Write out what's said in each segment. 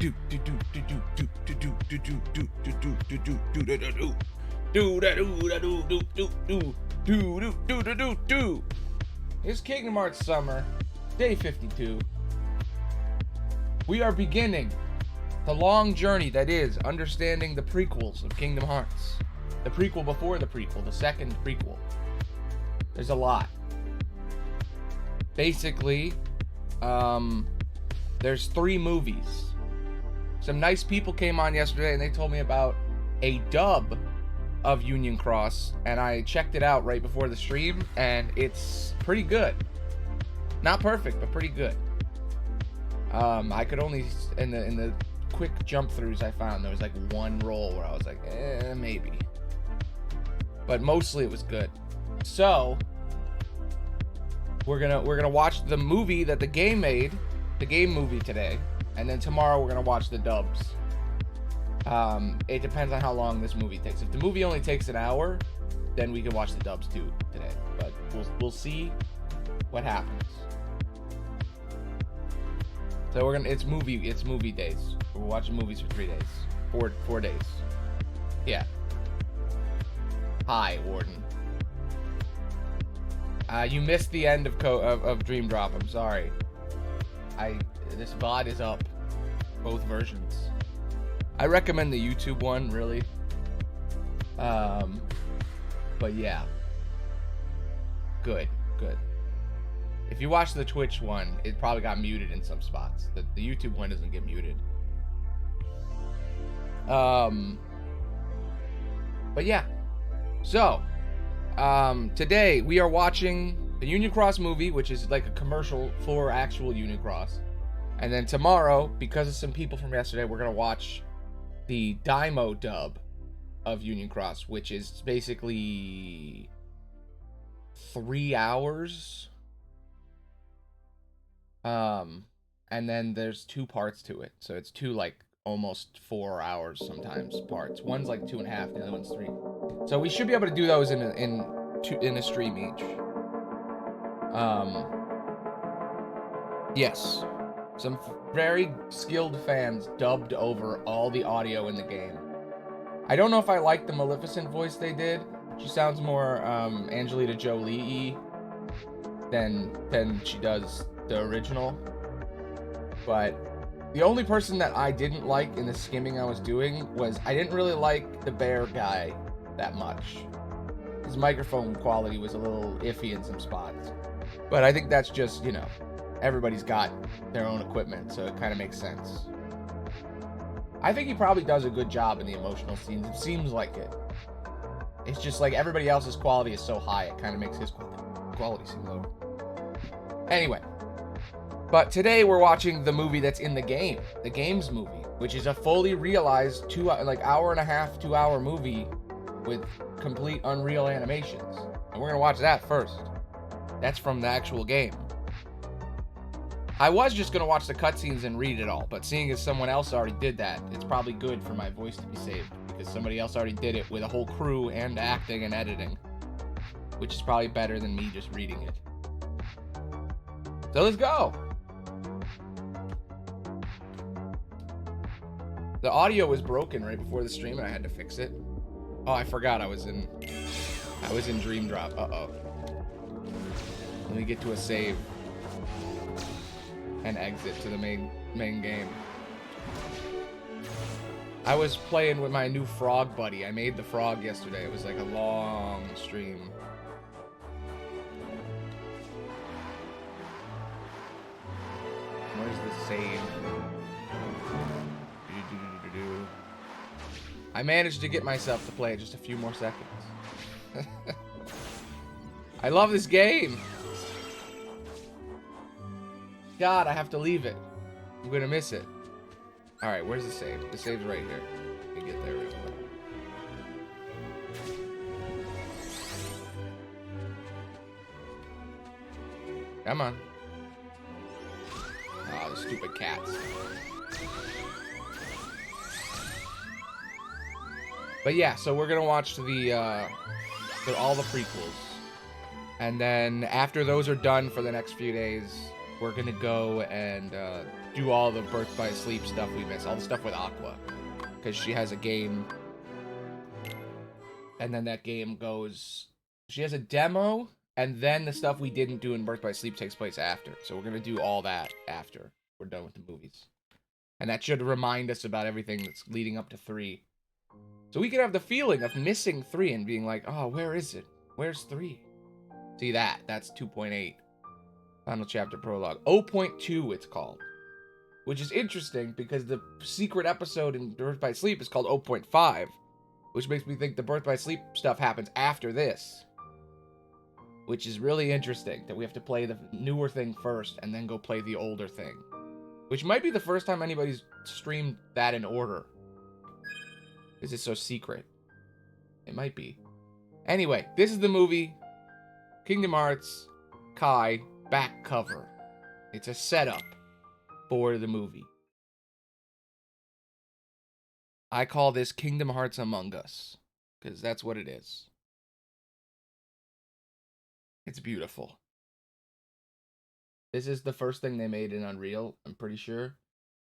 It's Kingdom Hearts Summer, day 52. We are beginning the long journey that is understanding the prequels of Kingdom Hearts. The prequel before the prequel, the second prequel. There's a lot. Basically, there's 3 movies. Some nice people came on yesterday and they told me about a dub of Union Cross, and I checked it out right before the stream, and it's pretty good. Not perfect, but pretty good. I could only, in the quick jump throughs I found, there was like one roll where I was like, maybe. But mostly it was good. So we're gonna watch the movie that the game made, the game movie today, and then tomorrow we're gonna watch the dubs. It depends on how long this movie takes. If the movie only takes an hour, then we can watch the dubs too today. But we'll see what happens. So it's movie days. We're watching movies for 3 days, 4 days. Yeah. Hi, Warden. You missed the end of Dream Drop. I'm sorry. This VOD is up, both versions. I recommend the YouTube one, really. But yeah. Good. If you watch the Twitch one, it probably got muted in some spots. The YouTube one doesn't get muted. But yeah. So, today we are watching the Union Cross movie, which is like a commercial for actual Union Cross. And then tomorrow, because of some people from yesterday, we're going to watch the Daimo dub of Union Cross, which is basically 3 hours. And then there's 2 parts to it. So it's 2 like almost 4 hours sometimes parts. One's like 2.5, the other one's 3. So we should be able to do those in a stream each. Yes. Some very skilled fans dubbed over all the audio in the game. I don't know if I like the Maleficent voice they did. She sounds more Angelina Jolie than she does the original. But the only person that I didn't like in the skimming I was doing was I didn't really like the bear guy that much. His microphone quality was a little iffy in some spots. But I think that's just, everybody's got their own equipment, so it kind of makes sense. I think he probably does a good job in the emotional scenes. It seems like it. It's just like everybody else's quality is so high, it kind of makes his quality seem low. Anyway. But today we're watching the movie that's in the game. The game's movie, which is a fully realized hour and a half, 2 hour movie with complete Unreal animations. And we're going to watch that first. That's from the actual game. I was just going to watch the cutscenes and read it all, but seeing as someone else already did that, it's probably good for my voice to be saved, because somebody else already did it with a whole crew and acting and editing, which is probably better than me just reading it. So let's go! The audio was broken right before the stream and I had to fix it. Oh, I forgot I was in Dream Drop. Uh-oh. Let me get to a save and exit to the main game. I was playing with my new frog buddy. I made the frog yesterday. It was like a long stream. Where's the save? I managed to get myself to play it just a few more seconds. I love this game. God, I have to leave it. I'm gonna miss it. Alright, where's the save? The save's right here. Let me get there real quick. Come on. Oh, the stupid cats. But yeah, so we're gonna watch all the prequels. And then after those are done for the next few days, we're gonna go and do all the Birth by Sleep stuff we missed, all the stuff with Aqua, because she has a game, and then that game goes. She has a demo, and then the stuff we didn't do in Birth by Sleep takes place after. So we're gonna do all that after we're done with the movies, and that should remind us about everything that's leading up to 3. So we can have the feeling of missing 3 and being like, oh, where is it? Where's 3? See that? That's 2.8. Final chapter prologue. 0.2 it's called. Which is interesting because the secret episode in Birth by Sleep is called 0.5. Which makes me think the Birth by Sleep stuff happens after this. Which is really interesting that we have to play the newer thing first and then go play the older thing. Which might be the first time anybody's streamed that in order. Because it's so secret. It might be. Anyway, this is the movie. Kingdom Hearts Kai back cover. It's a setup for the movie. I call this Kingdom Hearts Among Us. Because that's what it is. It's beautiful. This is the first thing they made in Unreal, I'm pretty sure.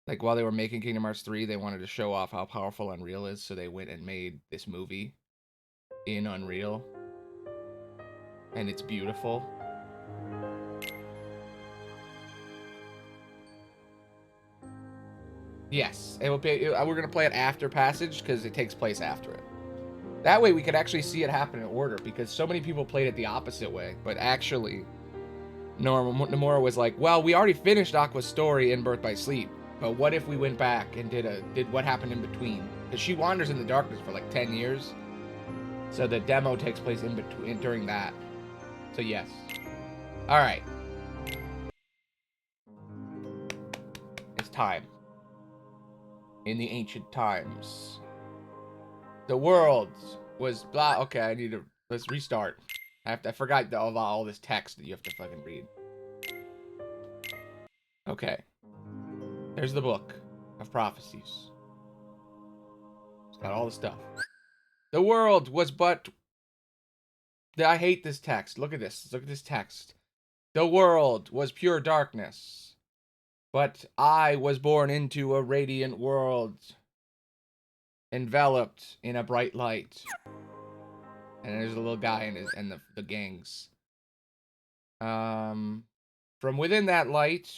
Like, while they were making Kingdom Hearts 3, they wanted to show off how powerful Unreal is, so they went and made this movie in Unreal. And it's beautiful. Yes, it will be, we're going to play it after Passage, because it takes place after it. That way we could actually see it happen in order, because so many people played it the opposite way, but actually, Nomura was like, well, we already finished Aqua's story in Birth by Sleep. But what if we went back and did what happened in between? Because she wanders in the darkness for like 10 years. So the demo takes place in between during that. So yes. Alright. It's time. In the ancient times. The world was blah. Okay, let's restart. I forgot all this text that you have to fucking read. Okay. There's the book of prophecies. It's got all the stuff. The world was but... I hate this text. Look at this. Look at this text. The world was pure darkness. But I was born into a radiant world. Enveloped in a bright light. And there's a little guy and the gangs. From within that light...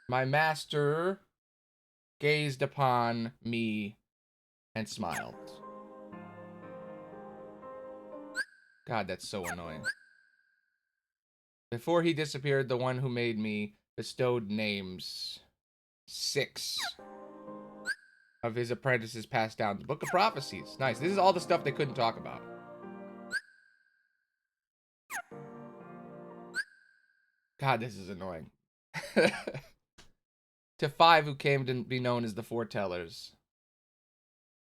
my master gazed upon me and smiled. God, that's so annoying. Before he disappeared, the one who made me bestowed names. 6 of his apprentices passed down. The Book of Prophecies. Nice. This is all the stuff they couldn't talk about. God, this is annoying. To 5 who came to be known as the Foretellers.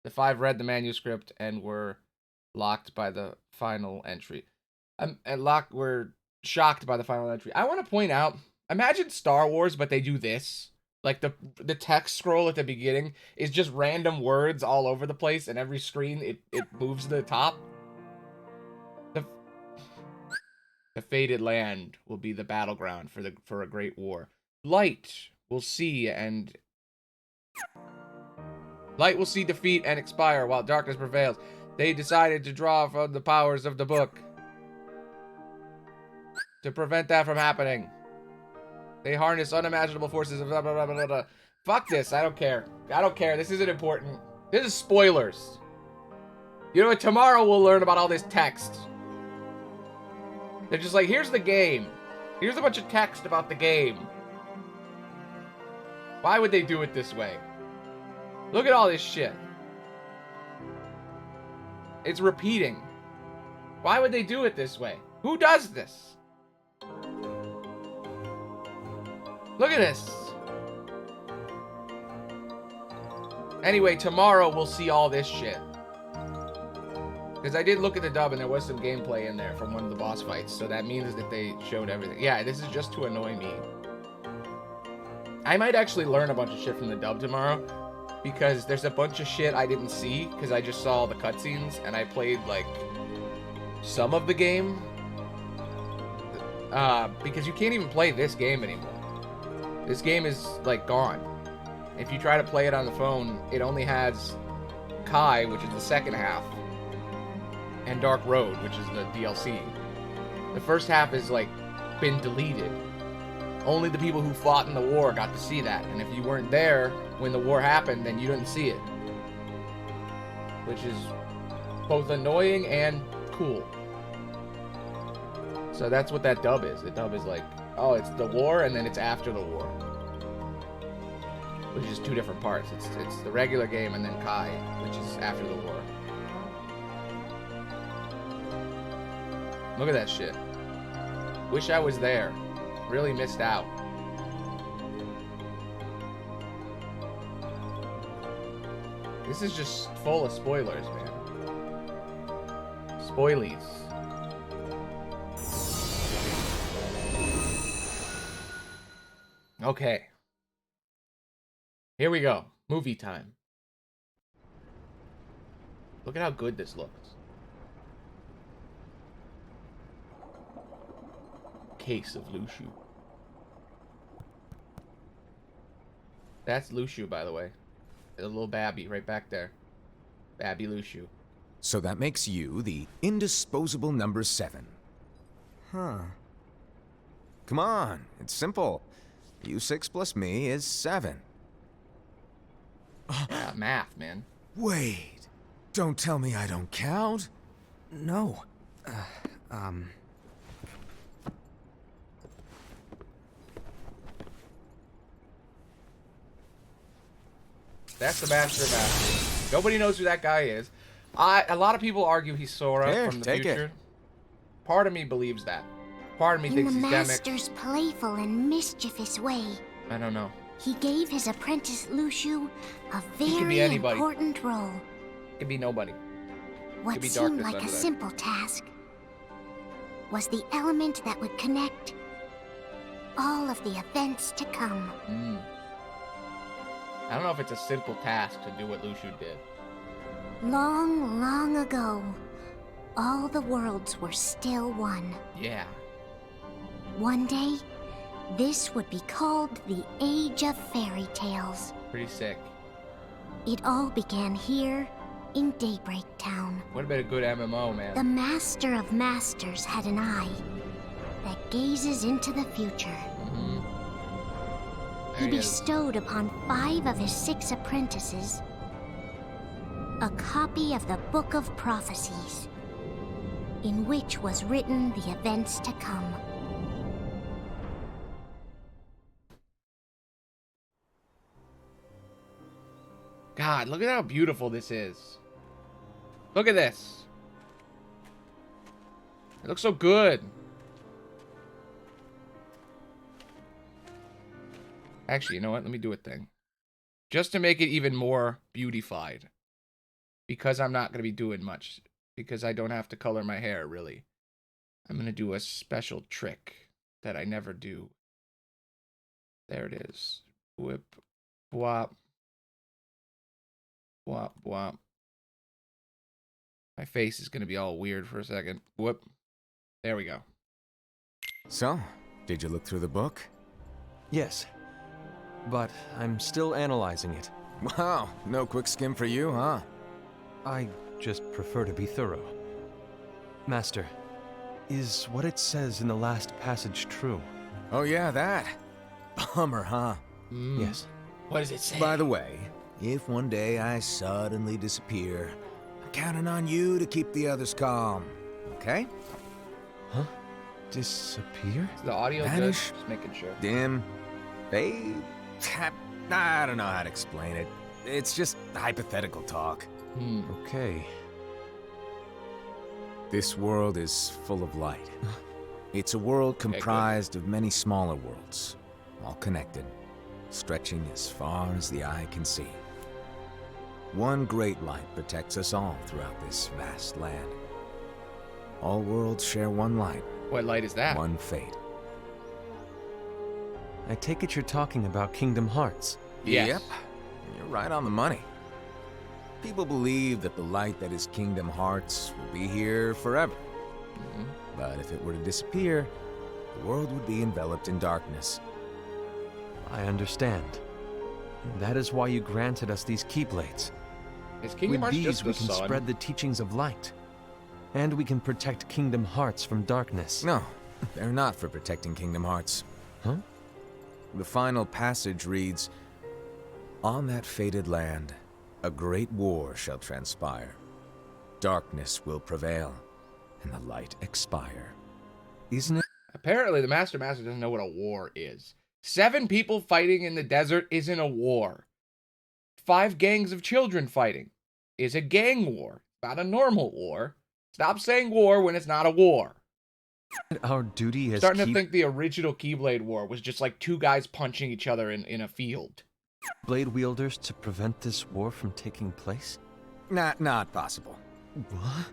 The 5 read the manuscript and were locked by the final entry. Were shocked by the final entry. I want to point out, imagine Star Wars, but they do this. Like the text scroll at the beginning is just random words all over the place, and every screen it moves to the top. The fated land will be the battleground for a great war. Light will see defeat and expire while darkness prevails. They decided to draw from the powers of the book to prevent that from happening. They harness unimaginable forces of blah, blah, blah, blah, blah. Fuck this. I don't care. I don't care. This isn't important. This is spoilers. You know what? Tomorrow we'll learn about all this text. They're just like, here's the game. Here's a bunch of text about the game. Why would they do it this way? Look at all this shit. It's repeating. Why would they do it this way? Who does this? Look at this. Anyway, tomorrow we'll see all this shit. Because I did look at the dub and there was some gameplay in there from one of the boss fights. So that means that they showed everything. Yeah, this is just to annoy me. I might actually learn a bunch of shit from the dub tomorrow. Because there's a bunch of shit I didn't see. Because I just saw the cutscenes and I played like some of the game. because you can't even play this game anymore. This game is, like, gone. If you try to play it on the phone, it only has Kai, which is the second half, and Dark Road, which is the DLC. The first half is, like, been deleted. Only the people who fought in the war got to see that, and if you weren't there when the war happened, then you didn't see it. Which is both annoying and cool. So that's what that dub is. The dub is like, oh, it's the war, and then it's after the war. Which is two different parts. It's the regular game, and then Kai, which is after the war. Look at that shit. Wish I was there. Really missed out. This is just full of spoilers, man. Spoilies. Okay. Here we go. Movie time. Look at how good this looks. Case of Luxu. That's Luxu, by the way. A little Babby right back there. Babby Luxu. So that makes you the indisposable number 7. Huh. Come on, it's simple. U6 plus me is 7. Yeah, math, man. Wait. Don't tell me I don't count. No. That's the Master of Masters. Nobody knows who that guy is. A lot of people argue he's Sora Here, from the take future. it. Part of me believes that. Part of me In thinks the he's Demek. Master's playful and mischievous way, I don't know. he gave his apprentice Luxu a He could be very anybody. important role. Could be nobody. What be seemed darkness like under a there. simple task was the element that would connect all of the events to come. I don't know if it's a simple task to do what Luxu did. Long, long ago, all the worlds were still one. Yeah. One day, this would be called the Age of Fairy Tales. Pretty sick. It all began here in Daybreak Town. Would have been a good MMO, man. The Master of Masters had an eye that gazes into the future. He There he is. bestowed upon 5 of his 6 apprentices a copy of the Book of Prophecies, in which was written the events to come. God, look at how beautiful this is. Look at this. It looks so good. Actually, you know what? Let me do a thing. Just to make it even more beautified. Because I'm not going to be doing much. Because I don't have to color my hair, really. I'm going to do a special trick that I never do. There it is. Whip. Whop. Whop, whop. My face is going to be all weird for a second. Whoop. There we go. So, did you look through the book? Yes. But I'm still analyzing it. Wow, no quick skim for you, huh? I just prefer to be thorough. Master, is what it says in the last passage true? Oh yeah, that. Bummer, huh? Yes. What does it say? By the way, if one day I suddenly disappear, I'm counting on you to keep the others calm, okay? Huh? Disappear? The audio good? Vanish. Just making sure. Dim, fade, tap. I don't know how to explain it. It's just hypothetical talk. Okay. This world is full of light. It's a world good. comprised of many smaller worlds, all connected, stretching as far as the eye can see. One great light protects us all throughout this vast land. All worlds share one light, What light is that? one fate. I take it you're talking about Kingdom Hearts. Yes. Yep, you're right on the money. People believe that the light that is Kingdom Hearts will be here forever. But if it were to disappear, the world would be enveloped in darkness. I understand. And that is why you granted us these Keyblades. Is Kingdom With Hearts these, just we the can sun? spread the teachings of light. And we can protect Kingdom Hearts from darkness. No, they're not for protecting Kingdom Hearts. Huh? The final passage reads, "On that fated land, a great war shall transpire. Darkness will prevail, and the light expire." Isn't it? Apparently, the Master doesn't know what a war is. 7 people fighting in the desert isn't a war. 5 gangs of children fighting is a gang war, not a normal war. Stop saying war when it's not a war. Our duty as Starting to think the original Keyblade War was just like 2 guys punching each other in a field. Keyblade wielders to prevent this war from taking place? Not possible. What?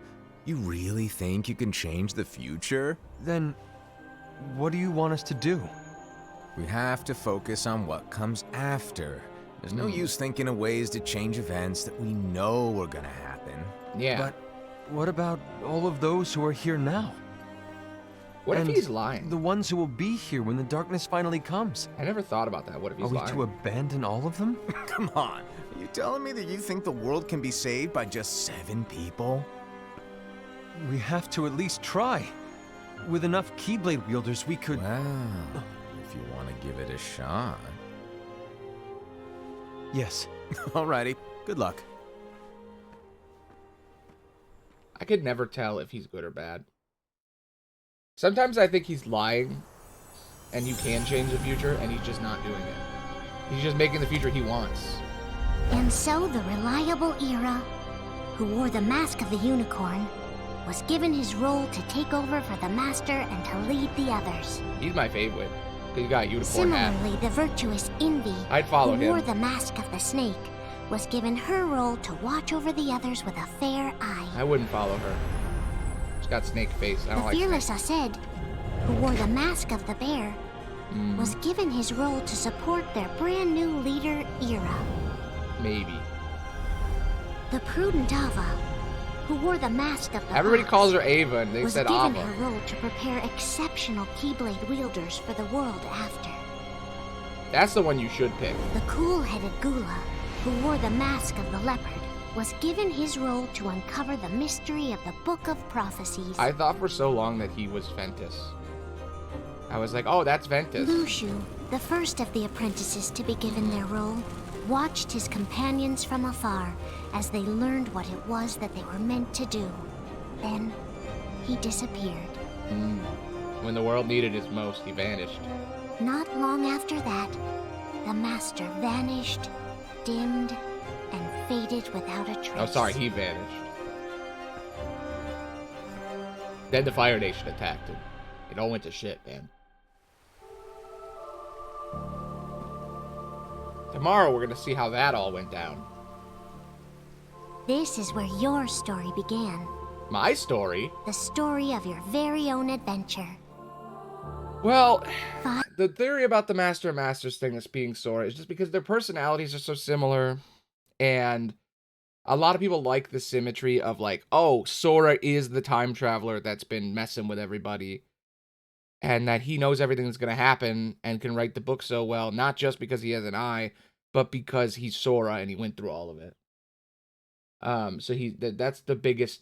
You really think you can change the future? Then, what do you want us to do? We have to focus on what comes after. There's no use thinking of ways to change events that we know are gonna happen. Yeah. But what about all of those who are here now? What if And he's lying? The ones who will be here when the darkness finally comes. I never thought about that. What if he's Are we lying? to abandon all of them? Come on, are you telling me that you think the world can be saved by just 7 people? We have to at least try. With enough Keyblade wielders, we could... Well, if you want to give it a shot. Yes. Alrighty, good luck. I could never tell if he's good or bad. Sometimes I think he's lying, and you can change the future, and he's just not doing it. He's just making the future he wants. And so the reliable Era, who wore the mask of the unicorn, was given his role to take over for the Master and to lead the others. He's my favorite, because he got a unicorn hat. Similarly, the virtuous Envy, I'd follow who wore him. the mask of the snake, was given her role to watch over the others with a fair eye. I wouldn't follow her. She's got snake face. I The don't like fearless snakes. Aced, who wore the mask of the bear, Mm, was given his role to support their brand new leader, Era. maybe. The prudent Ava, who wore the mask of the Everybody fox, calls her Ava, and they was said given Ava. her role to prepare exceptional Keyblade wielders for the world after. That's the one you should pick. The cool-headed Gula, who wore the mask of the leopard, was given his role to uncover the mystery of the Book of Prophecies. I thought for so long that he was Ventus. I was like, oh, that's Ventus. Mushu, the first of the apprentices to be given their role, watched his companions from afar as they learned what it was that they were meant to do. Then, he disappeared. Mm. When the world needed his most, he vanished. Not long after that, the Master vanished, dimmed, and faded without a trace. Oh, sorry, he vanished. Then the Fire Nation attacked him. It all went to shit, man. Tomorrow we're gonna see how that all went down. This is where your story began. My story? The story of your very own adventure. Well, Fi- the theory about the Master of Masters thing that's being Sora is just because their personalities are so similar, and a lot of people like the symmetry of like, oh, Sora is the time traveler that's been messing with everybody, and that he knows everything that's going to happen and can write the book so well, not just because he has an eye, but because he's Sora and he went through all of it. So that's the biggest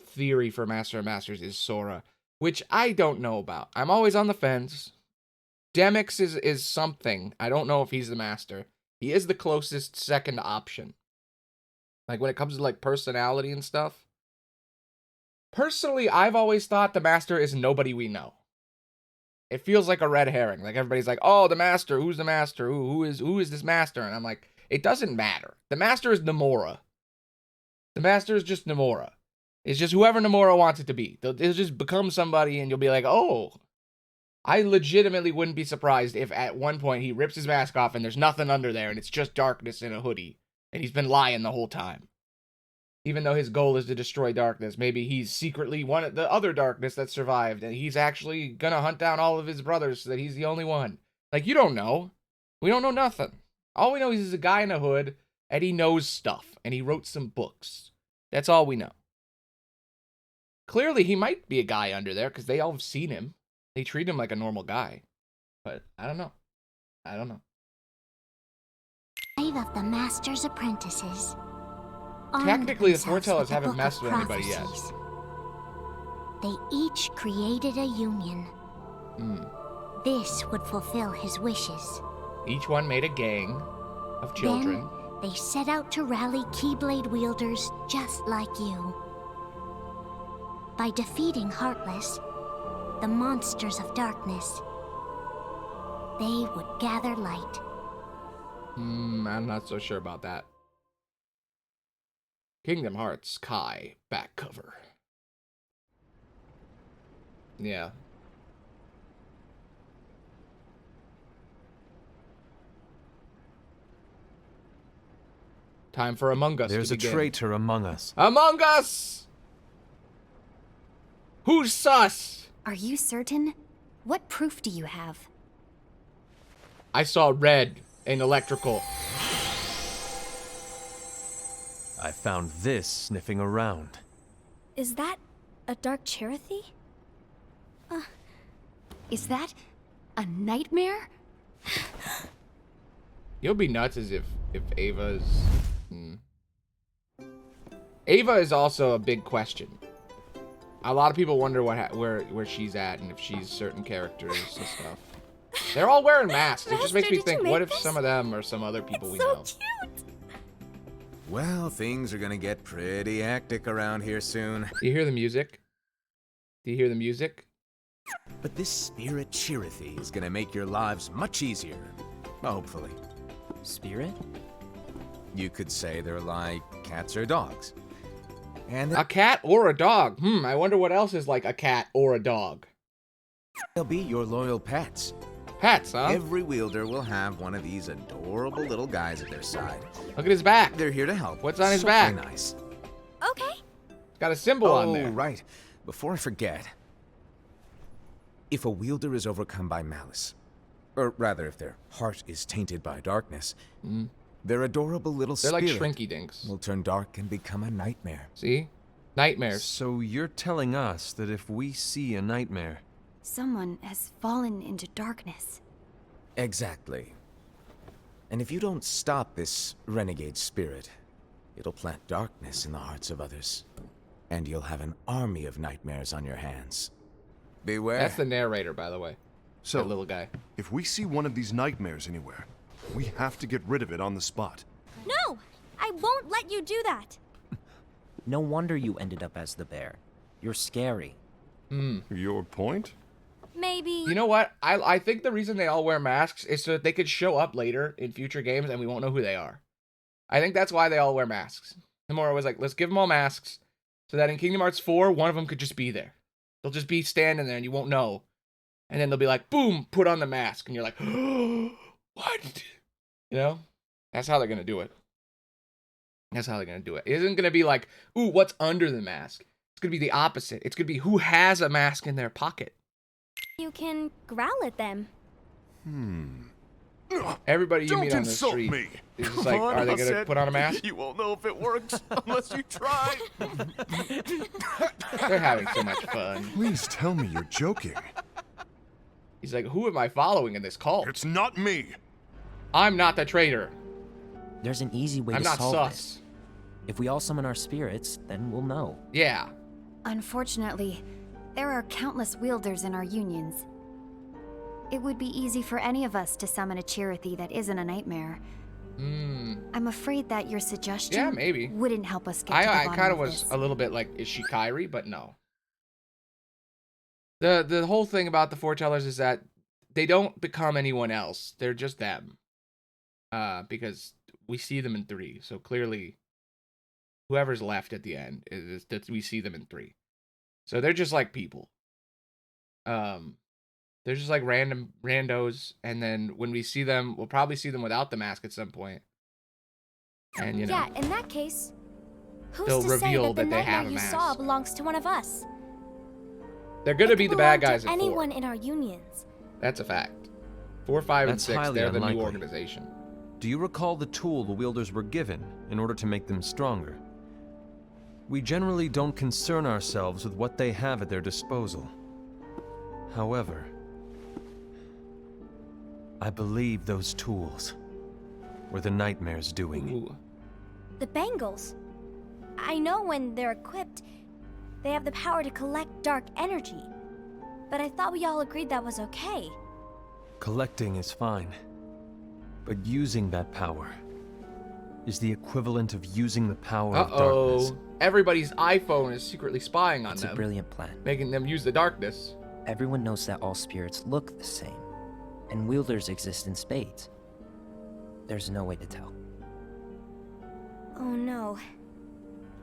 theory for Master of Masters is Sora, which I don't know about. I'm always on the fence. Demyx is something. I don't know if he's the master. He is the closest second option. Like when it comes to like personality and stuff. Personally, I've always thought the master is nobody we know. It feels like a red herring. Like everybody's like, "Oh, the master. Who's the master? Who is this master?" And I'm like, it doesn't matter. The master is Nomura. The master is just Nomura. It's just whoever Nomura wants it to be. It'll just become somebody, and you'll be like, "Oh." I legitimately wouldn't be surprised if at one point he rips his mask off and there's nothing under there, and it's just darkness in a hoodie, and he's been lying the whole time. Even though his goal is to destroy darkness, maybe he's secretly one of the other darkness that survived, and he's actually gonna hunt down all of his brothers so that he's the only one. Like, you don't know. We don't know nothing. All we know is he's a guy in a hood, and he knows stuff, and he wrote some books. That's all we know. Clearly, he might be a guy under there, because they all have seen him. They treat him like a normal guy. But I don't know. I don't know. 5 of the Master's apprentices. armed Technically, the themselves foretellers with the haven't Book messed of with anybody yet. Prophecies. They each created a union. This would fulfill his wishes. Each one made a gang of children. Then they set out to rally Keyblade wielders just like you. By defeating Heartless, the monsters of darkness, they would gather light. I'm not so sure about that. Kingdom Hearts Kai back cover. Yeah. Time for Among Us. There's to a begin. traitor among us. Among Us! Who's sus? Are you certain? What proof do you have? I saw red and electrical. I found this sniffing around. Is that a Dark Cherothy? Is that a nightmare? You'll be nuts as if Ava's... Ava is also a big question. A lot of people wonder where she's at and if she's certain characters and stuff. They're all wearing masks. It just makes me Master, did think, you what make if this? some of them are some other people we So know? cute! Well, things are gonna get pretty hectic around here soon. Do you hear the music? Do you hear the music? But this spirit Chirithy is gonna make your lives much easier. Hopefully. Spirit? You could say they're like cats or dogs. And A cat or a dog? I wonder what else is like a cat or a dog. they'll be your loyal pets. Pets, huh? Every wielder will have one of these adorable little guys at their side. Look at his back. They're here to help. What's on his So back? Nice. Okay. It's got a symbol on Oh, there. right. Before I forget, if a wielder is overcome by malice, or rather, if their heart is tainted by darkness, their adorable little They're like spirit Shrinky Dinks. will turn dark and become a nightmare. See? Nightmares. So you're telling us that if we see a nightmare, Someone has fallen into darkness. Exactly. And if you don't stop this renegade spirit, it'll plant darkness in the hearts of others. And you'll have an army of nightmares on your hands. Beware. That's the narrator, by the way. So, That little guy. if we see one of these nightmares anywhere, we have to get rid of it on the spot. No! I won't let you do that! No wonder you ended up as the bear. You're scary. Your point? Maybe. You know what? I think the reason they all wear masks is so that they could show up later in future games and we won't know who they are. I think that's why they all wear masks. Nomura was like, let's give them all masks so that in Kingdom Hearts 4, one of them could just be there. They'll just be standing there and you won't know. And then they'll be like, boom, put on the mask. And you're like, what? You know? That's how they're going to do it. That's how they're going to do it. It isn't going to be like, ooh, what's under the mask? It's going to be the opposite. It's going to be who has a mask in their pocket. You can growl at them. Everybody you Don't meet on the insult street me. is just like, are they going to put on a mask? You won't know if it works unless you try. They're having so much fun. Please tell me you're joking. He's like, who am I following in this cult? It's not me. I'm not the traitor. There's an easy way I'm to not solve sus. this. If we all summon our spirits, then we'll know. Yeah. Unfortunately, there are countless wielders in our unions. It would be easy for any of us to summon a Chirithy that isn't a nightmare. I'm afraid that your suggestion Yeah, maybe. wouldn't help us get to the I bottom kind of of was this. a little bit like, is she Kyrie? But no. The whole thing about the foretellers is that they don't become anyone else. They're just them. Because we see them in 3. So clearly, whoever's left at the end is that we see them in 3. So they're just like people. They're just like random randos, and then when we see them, we'll probably see them without the mask at some point. And you know, Yeah, in that case, who's They'll to say reveal that the that they have nightmare a you saw mask. belongs to one of us? they're gonna be the bad guys To at 4. anyone in our unions. That's a fact. 4, 5, and That's 6, highly they're the new unlikely. organization. do you recall the tool the wielders were given in order to make them stronger? We generally don't concern ourselves with what they have at their disposal. However, I believe those tools were the Nightmare's doing. Ooh. The bangles. I know when they're equipped, they have the power to collect dark energy. But I thought we all agreed that was okay. Collecting is fine, but using that power is the equivalent of using the power of darkness. Everybody's iPhone is secretly spying on It's them. a brilliant plan. Making them use the darkness. Everyone knows that all spirits look the same, and wielders exist in spades. There's no way to tell. Oh no.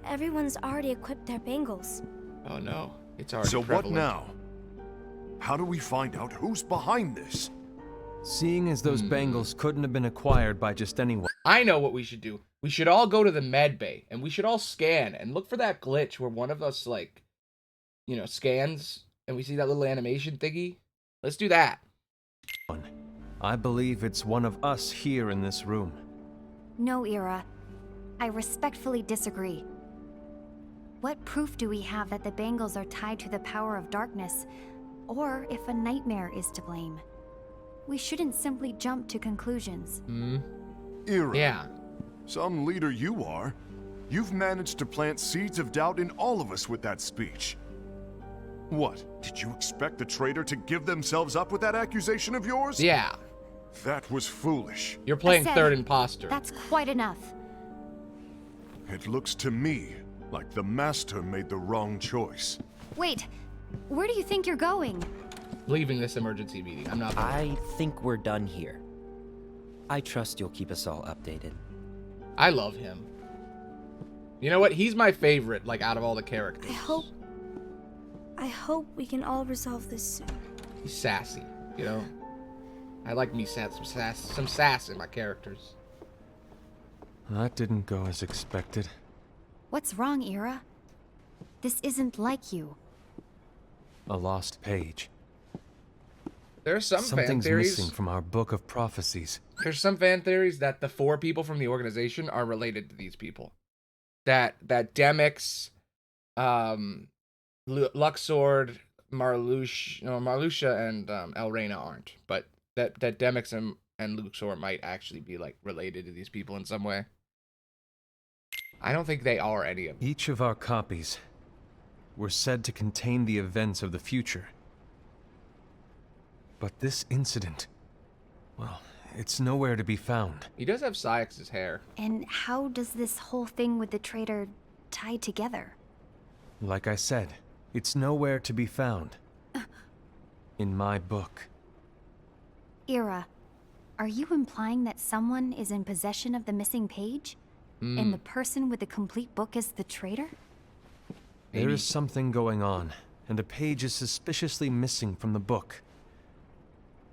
Everyone's already equipped their bangles. Oh no, it's already So prevalent. what now? How do we find out who's behind this? Seeing as those bangles couldn't have been acquired by just anyone. I know what we should do. We should all go to the med bay, and we should all scan and look for that glitch where one of us, like, you know, scans, and we see that little animation thingy. Let's do that. I believe it's one of us here in this room. No, Ira. I respectfully disagree. What proof do we have that the bangles are tied to the power of darkness, or if a nightmare is to blame? We shouldn't simply jump to conclusions. Ira. Yeah. Some leader you are. You've managed to plant seeds of doubt in all of us with that speech. What? Did you expect the traitor to give themselves up with that accusation of yours? Yeah. That was foolish. You're playing I said, third imposter. That's quite enough. It looks to me like the Master made the wrong choice. Wait, where do you think you're going? Leaving this emergency meeting. I'm not. I think we're done here. I trust you'll keep us all updated. I love him. You know what? He's my favorite, like, out of all the characters. I hope we can all resolve this soon. He's sassy, you know? I like me some sass in my characters. That didn't go as expected. What's wrong, Ira? This isn't like you. A lost page. There's some fan Something's theories. missing from our book of prophecies. There's some fan theories that the 4 people from the organization are related to these people. That Demyx, Luxord, Marluxia, and Elrena aren't, but that Demyx and Luxor might actually be, like, related to these people in some way. I don't think they are any of them. Each of our copies were said to contain the events of the future. But this incident, well, it's nowhere to be found. He does have Cyax's hair. And how does this whole thing with the traitor tie together? Like I said, it's nowhere to be found. In my book. Ira, are you implying that someone is in possession of the missing page? And the person with the complete book is the traitor? There is something going on, and a page is suspiciously missing from the book.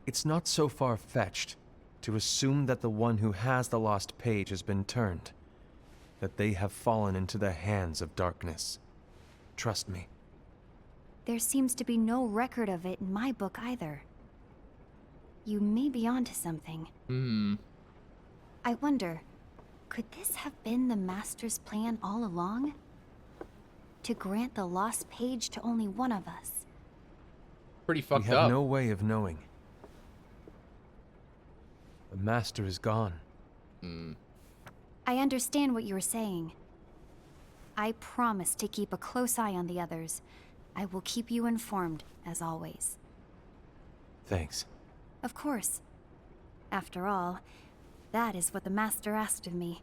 It's not so far-fetched to assume that the one who has the lost page has been turned, that they have fallen into the hands of darkness. Trust me. There seems to be no record of it in my book either. You may be onto something. I wonder, could this have been the Master's plan all along? To grant the lost page to only one of us? Pretty We fucked have up. no way of knowing. The Master is gone. I understand what you were saying. I promise to keep a close eye on the others. I will keep you informed, as always. Thanks. Of course. After all, that is what the Master asked of me.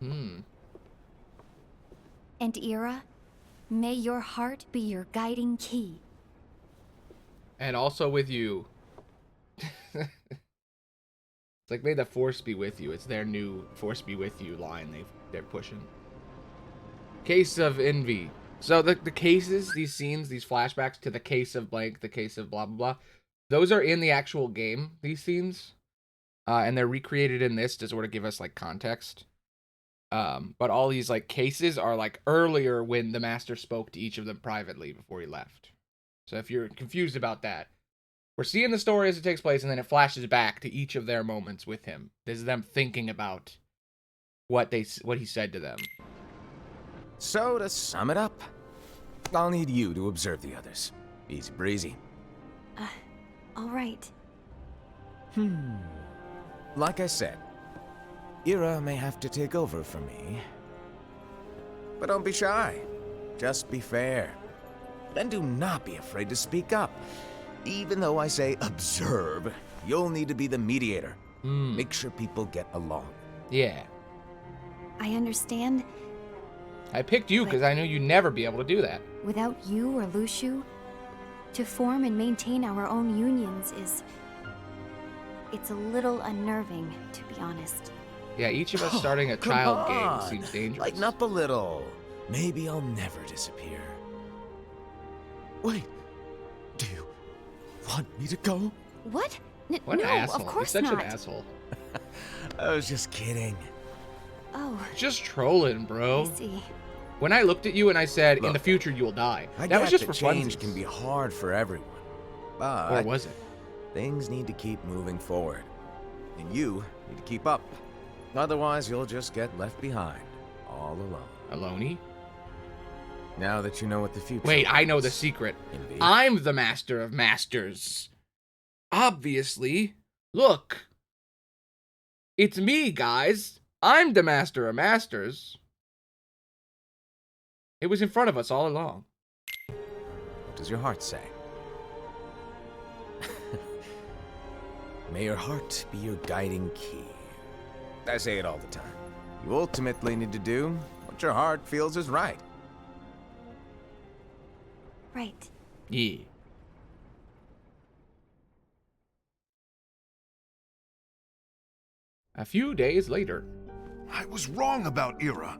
And Ira, may your heart be your guiding key. And also with you. It's like, may the force be with you. It's their new force be with you line they're pushing. Case of Envy. So the cases, these scenes, these flashbacks to the case of blank, the case of blah, blah, blah. Those are in the actual game, these scenes. And they're recreated in this to sort of give us, like, context. But all these, like, cases are, like, earlier when the Master spoke to each of them privately before he left. So if you're confused about that, we're seeing the story as it takes place, and then it flashes back to each of their moments with him. This is them thinking about what he said to them. So, to sum it up, I'll need you to observe the others. Easy breezy. All right. Like I said, Ira may have to take over for me. But don't be shy. Just be fair. And do not be afraid to speak up. Even though I say observe, you'll need to be the mediator. Make sure people get along. Yeah. I understand. I picked you because I knew you'd never be able to do that. Without you or Luxu, to form and maintain our own unions is... It's a little unnerving, to be honest. Yeah, each of us starting a Come child on. gang seems dangerous. Lighten up a little. Maybe I'll never disappear. Wait. Do you want me to go? What? What No, an asshole. of course You're such not. an asshole. I was just kidding. Oh, Just trolling, bro. I see. When I looked at you and I said, in the Look, future you will die, I that was get just that for change funsies. can be hard for everyone. But Or was it? things need to keep moving forward. And you need to keep up. Otherwise, you'll just get left behind, all alone. Aloni? Now that you know what the future Wait, I know holds, the secret. Envy, I'm the master of masters. Obviously. Look. It's me, guys. I'm the master of masters. It was in front of us all along. what does your heart say? May your heart be your guiding key. I say it all the time. You ultimately need to do what your heart feels is right. Right. Yeah. A few days later. I was wrong about Ira.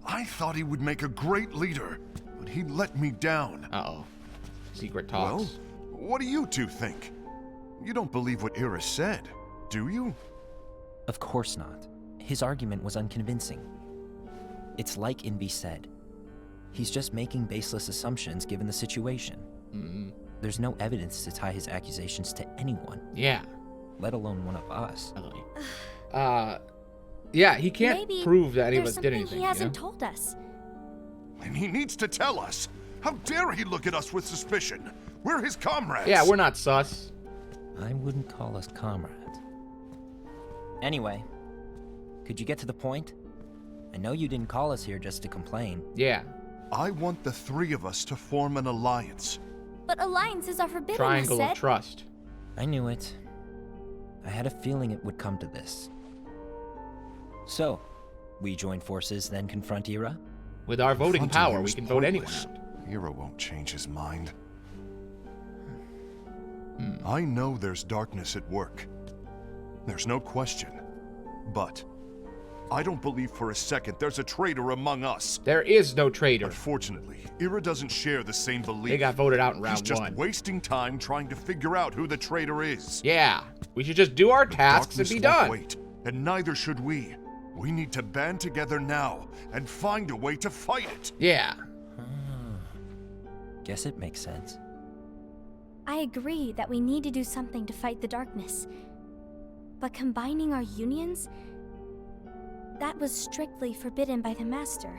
I thought he would make a great leader, but he let me down. Uh-oh. Secret talks. Well, what do you two think? You don't believe what Ira said, do you? Of course not. His argument was unconvincing. It's like Envy said. He's just making baseless assumptions given the situation. There's no evidence to tie his accusations to anyone, Yeah. let alone one of us. Yeah, he can't Maybe prove that any of there's us did something anything. he you hasn't know? told us. And he needs to tell us. How dare he look at us with suspicion? We're his comrades. Yeah, we're not sus. I wouldn't call us comrades. Anyway, could you get to the point? I know you didn't call us here just to complain. Yeah. I want the three of us to form an alliance. But alliances are forbidden, Triangle you said. of trust. I knew it. I had a feeling it would come to this. So, we join forces, then confront Ira? With our voting Confronting power, him we is can vote anyone pointless. out. Ira won't change his mind. I know there's darkness at work. There's no question. But I don't believe for a second there's a traitor among us. There is no traitor. Unfortunately, Ira doesn't share the same belief. They got voted out in He's round just one. wasting time trying to figure out who the traitor is. Yeah. We should just do our tasks and Darkness be won't done. wait, and neither should we. We need to band together now and find a way to fight it. Yeah. Guess it makes sense. I agree that we need to do something to fight the darkness. But combining our unions? That was strictly forbidden by the Master.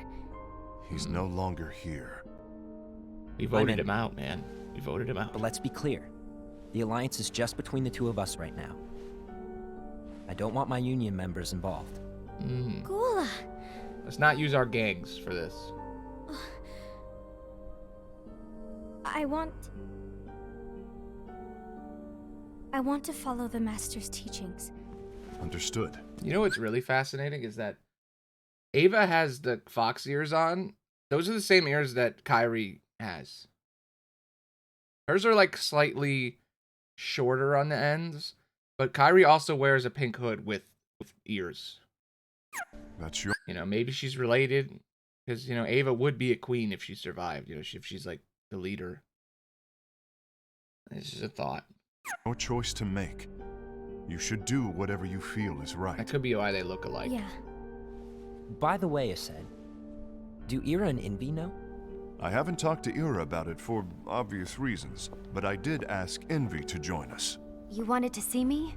He's no longer here. We voted in. him out, man. We voted him out. But let's be clear. The alliance is just between the two of us right now. I don't want my union members involved. Gula! Let's not use our gangs for this. I want to follow the Master's teachings. Understood. You know what's really fascinating is that Ava has the fox ears on. Those are the same ears that Kairi has. Hers are like slightly shorter on the ends, but Kairi also wears a pink hood with ears. That's your... You know, maybe she's related because, you know, Ava would be a queen if she survived, you know, if she's like the leader. It's just a thought. No choice to make. You should do whatever you feel is That right. could be why they look alike. Yeah. By the way, Ased, do Ira and Envy know? I haven't talked to Ira about it for obvious reasons, but I did ask Envy to join us. You wanted to see me?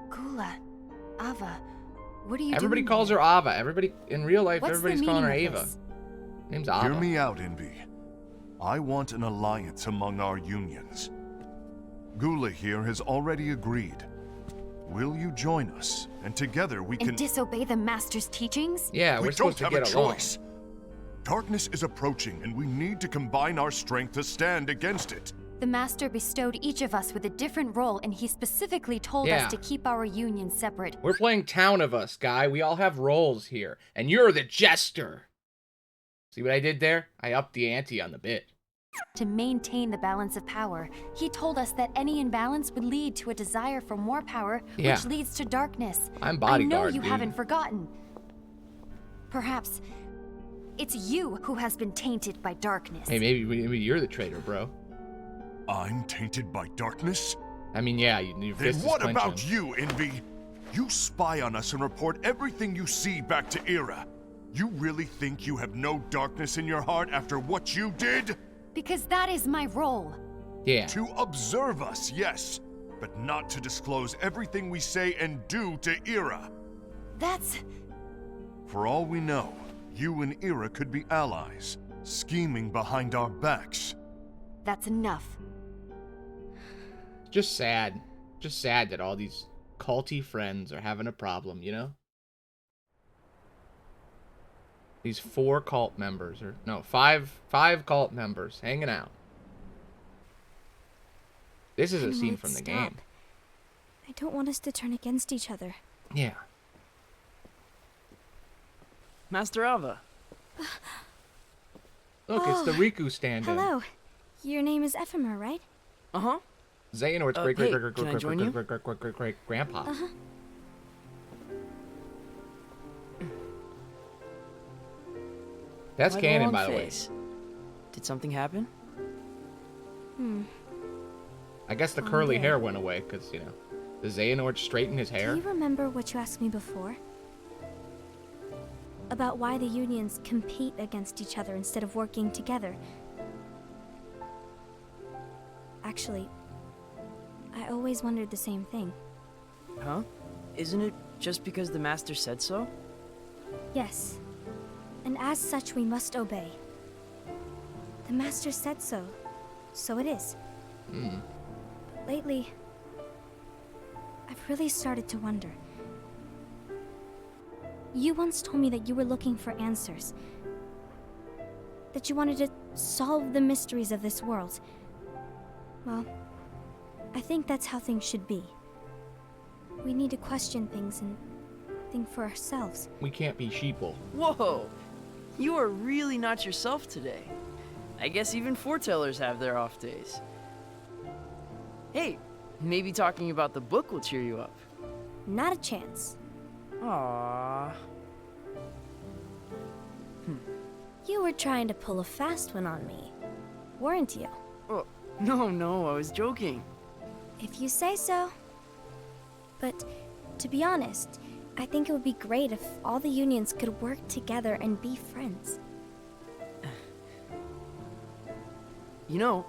Gula, Ava, what are you Everybody doing calls here? her Ava. Everybody in real life, What's the everybody's calling her meaning of Ava. this? Name's Ava. Hear me out, Envy. I want an alliance among our unions. Gula here has already agreed. Will you join us? And together we can... And disobey the Master's teachings? Yeah, we we're supposed don't to have get a along. choice. Darkness is approaching, and we need to combine our strength to stand against it. The Master bestowed each of us with a different role, and he specifically told Yeah. us to keep our union separate. We're playing Town of Us, guy. We all have roles here. And you're the jester. See what I did there? I upped the ante on the bit. To maintain the balance of power, he told us that any imbalance would lead to a desire for more power, Yeah. which leads to darkness. I'm I bodyguard, know you dude. haven't forgotten. Perhaps it's you who has been tainted by darkness. Hey, maybe you're the traitor, bro. I'm tainted by darkness? I mean, yeah, your Then fist is what clenching. about you, Envy? You spy on us and report everything you see back to Era. You really think you have no darkness in your heart after what you did? Because that is my role. Yeah. To observe us, yes, but not to disclose everything we say and do to Era. That's... For all we know, you and Era could be allies, scheming behind our backs. that's enough. Just sad. Just sad that all these culty friends are having a problem, you know? These 4 cult members, or no, 5 cult members hanging out. This is a Henry, scene from the stop. game. I don't want us to turn against each other. Yeah. Master Alva. Look, it's the Riku stand-in. Hello. Your name is Ephemer, right? Uh-huh. Xehanort's Hey, can I join you? great grandpa. Uh-huh. That's Why canon, long by the way. face? Did something happen? I guess the Oh, curly yeah. hair went away, because, you know, the Xehanort straightened his Do hair. you remember what you asked me before? About why the unions compete against each other instead of working together. Actually, I always wondered the same thing. Huh? Isn't it just because the Master said so? Yes. And as such, we must obey. The Master said so. So it is. But lately, I've really started to wonder. You once told me that you were looking for answers. That you wanted to solve the mysteries of this world. Well, I think that's how things should be. We need to question things and think for ourselves. We can't be sheeple. Whoa! You are really not yourself today. I guess even foretellers have their off days. Hey, maybe talking about the book will cheer you up. Not a chance. Aww. You were trying to pull a fast one on me, weren't you? Oh, no, I was joking. If you say so. But to be honest, I think it would be great if all the unions could work together and be friends. You know,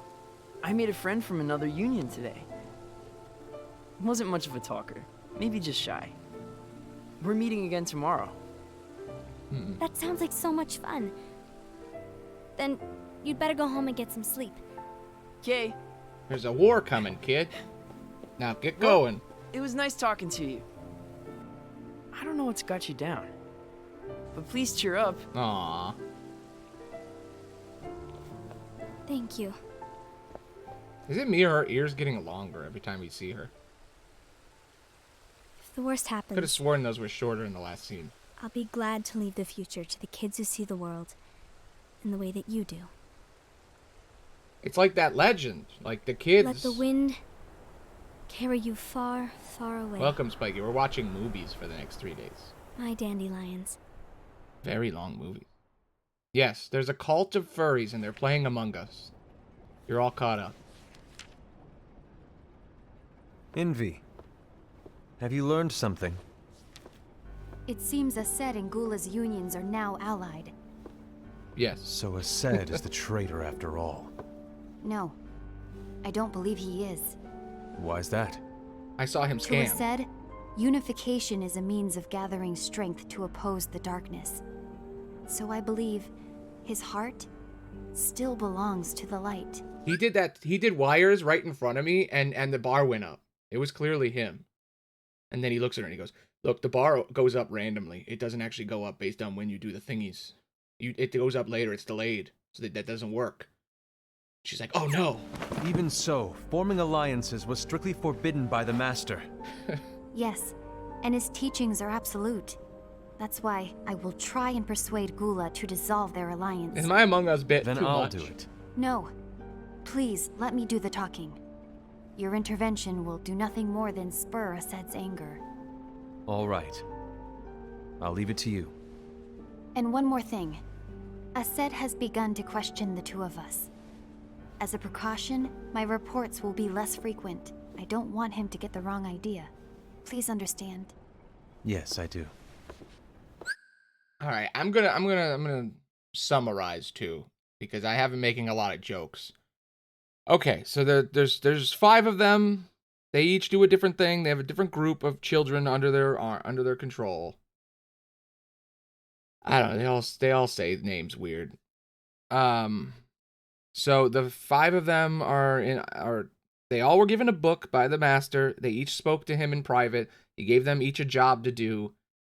I made a friend from another union today. Wasn't much of a talker, maybe just shy. We're meeting again tomorrow. That sounds like so much fun. Then you'd better go home and get some sleep. Okay, There's a war coming, kid. Now get going. it was nice talking to you. I don't know what's got you down, but please cheer up. Aww. Thank you. Is it me or her ears getting longer every time we see her? If the worst Could have happens, sworn those were shorter in the last scene. I'll be glad to leave the future to the kids who see the world in the way that you do. It's like that legend. Like the kids. Let the wind carry you far, far away. Welcome, Spiky. We're watching movies for the next 3 days. My dandelions. Very long movies. Yes, there's a cult of furries and they're playing Among Us. You're all caught up. Envy. Have you learned something? It seems Aset and Gula's unions are now allied. Yes. So Ased is the traitor after all. No, I don't believe he is. Why's that? I saw him To scam. Ased, unification is a means of gathering strength to oppose the darkness. So I believe his heart still belongs to the light. He did that. He did wires right in front of me, and the bar went up. It was clearly him. And then he looks at her and he goes, "Look, the bar goes up randomly. It doesn't actually go up based on when you do the thingies. It goes up later. It's delayed, so that doesn't work." She's like, "Oh no." Even so, forming alliances was strictly forbidden by the Master. Yes, and his teachings are absolute. That's why I will try and persuade Gula to dissolve their alliance. Is my Among Us bit Then too I'll much? do it. No. Please, let me do the talking. Your intervention will do nothing more than spur Ased's anger. All right. I'll leave it to you. And one more thing. Ased has begun to question the two of us. As a precaution, my reports will be less frequent. I don't want him to get the wrong idea. Please understand. Yes, I do. All right, I'm gonna summarize too, because I have been making a lot of jokes. Okay, so there's 5 of them. They each do a different thing. They have a different group of children under their control. I don't know. They all say names weird. So the 5 of them they all were given a book by the Master. They each spoke to him in private. He gave them each a job to do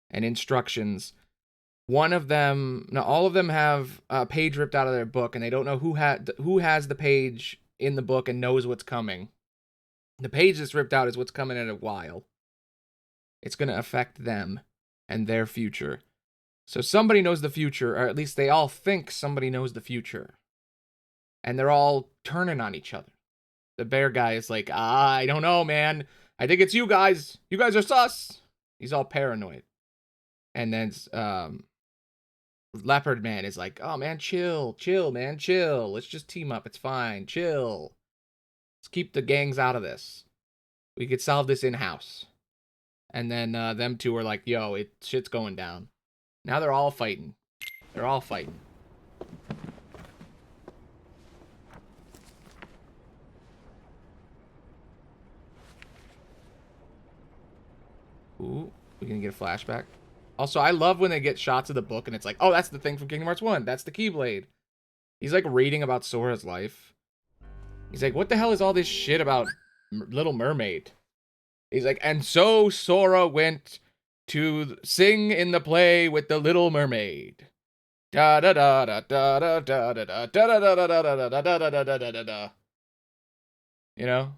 and instructions. All of them have a page ripped out of their book, and they don't know who has the page in the book and knows what's coming. The page that's ripped out is what's coming in a while. It's going to affect them and their future. So somebody knows the future, or at least they all think somebody knows the future. And they're all turning on each other. The bear guy is like, I don't know, man. I think it's you guys. You guys are sus. He's all paranoid. And then Leopard Man is like, oh man, chill, man, chill. Let's just team up. It's fine. Chill. Let's keep the gangs out of this. We could solve this in-house. And then them two are like, yo, shit's going down. Now they're all fighting. They're all fighting. Ooh, we gonna get a flashback. Also, I love when they get shots of the book and it's like, oh, that's the thing from Kingdom Hearts 1. That's the Keyblade. He's like reading about Sora's life. He's like, what the hell is all this shit about Little Mermaid? He's like, and so Sora went to sing in the play with the Little Mermaid. Da da da da da da da da da da da da da da da da da da da da. You know?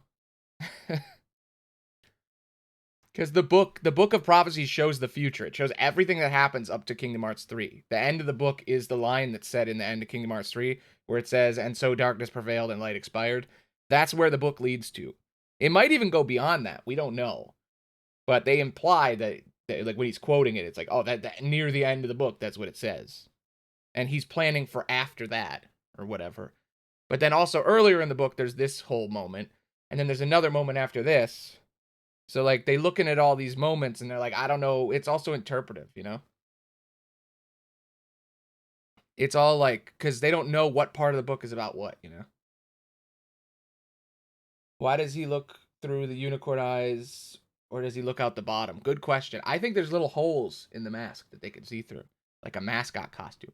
Because the book of prophecy shows the future. It shows everything that happens up to Kingdom Hearts 3. The end of the book is the line that's said in the end of Kingdom Hearts 3, where it says, and so darkness prevailed and light expired. That's where the book leads to. It might even go beyond that. We don't know. But they imply that like when he's quoting it, it's like, oh, that near the end of the book, that's what it says. And he's planning for after that, or whatever. But then also earlier in the book, there's this whole moment. And then there's another moment after this. So, like, they looking at all these moments, and they're like, I don't know. It's also interpretive, you know? It's all, like, because they don't know what part of the book is about what, you know? Why does he look through the unicorn eyes, or does he look out the bottom? Good question. I think there's little holes in the mask that they can see through. Like a mascot costume.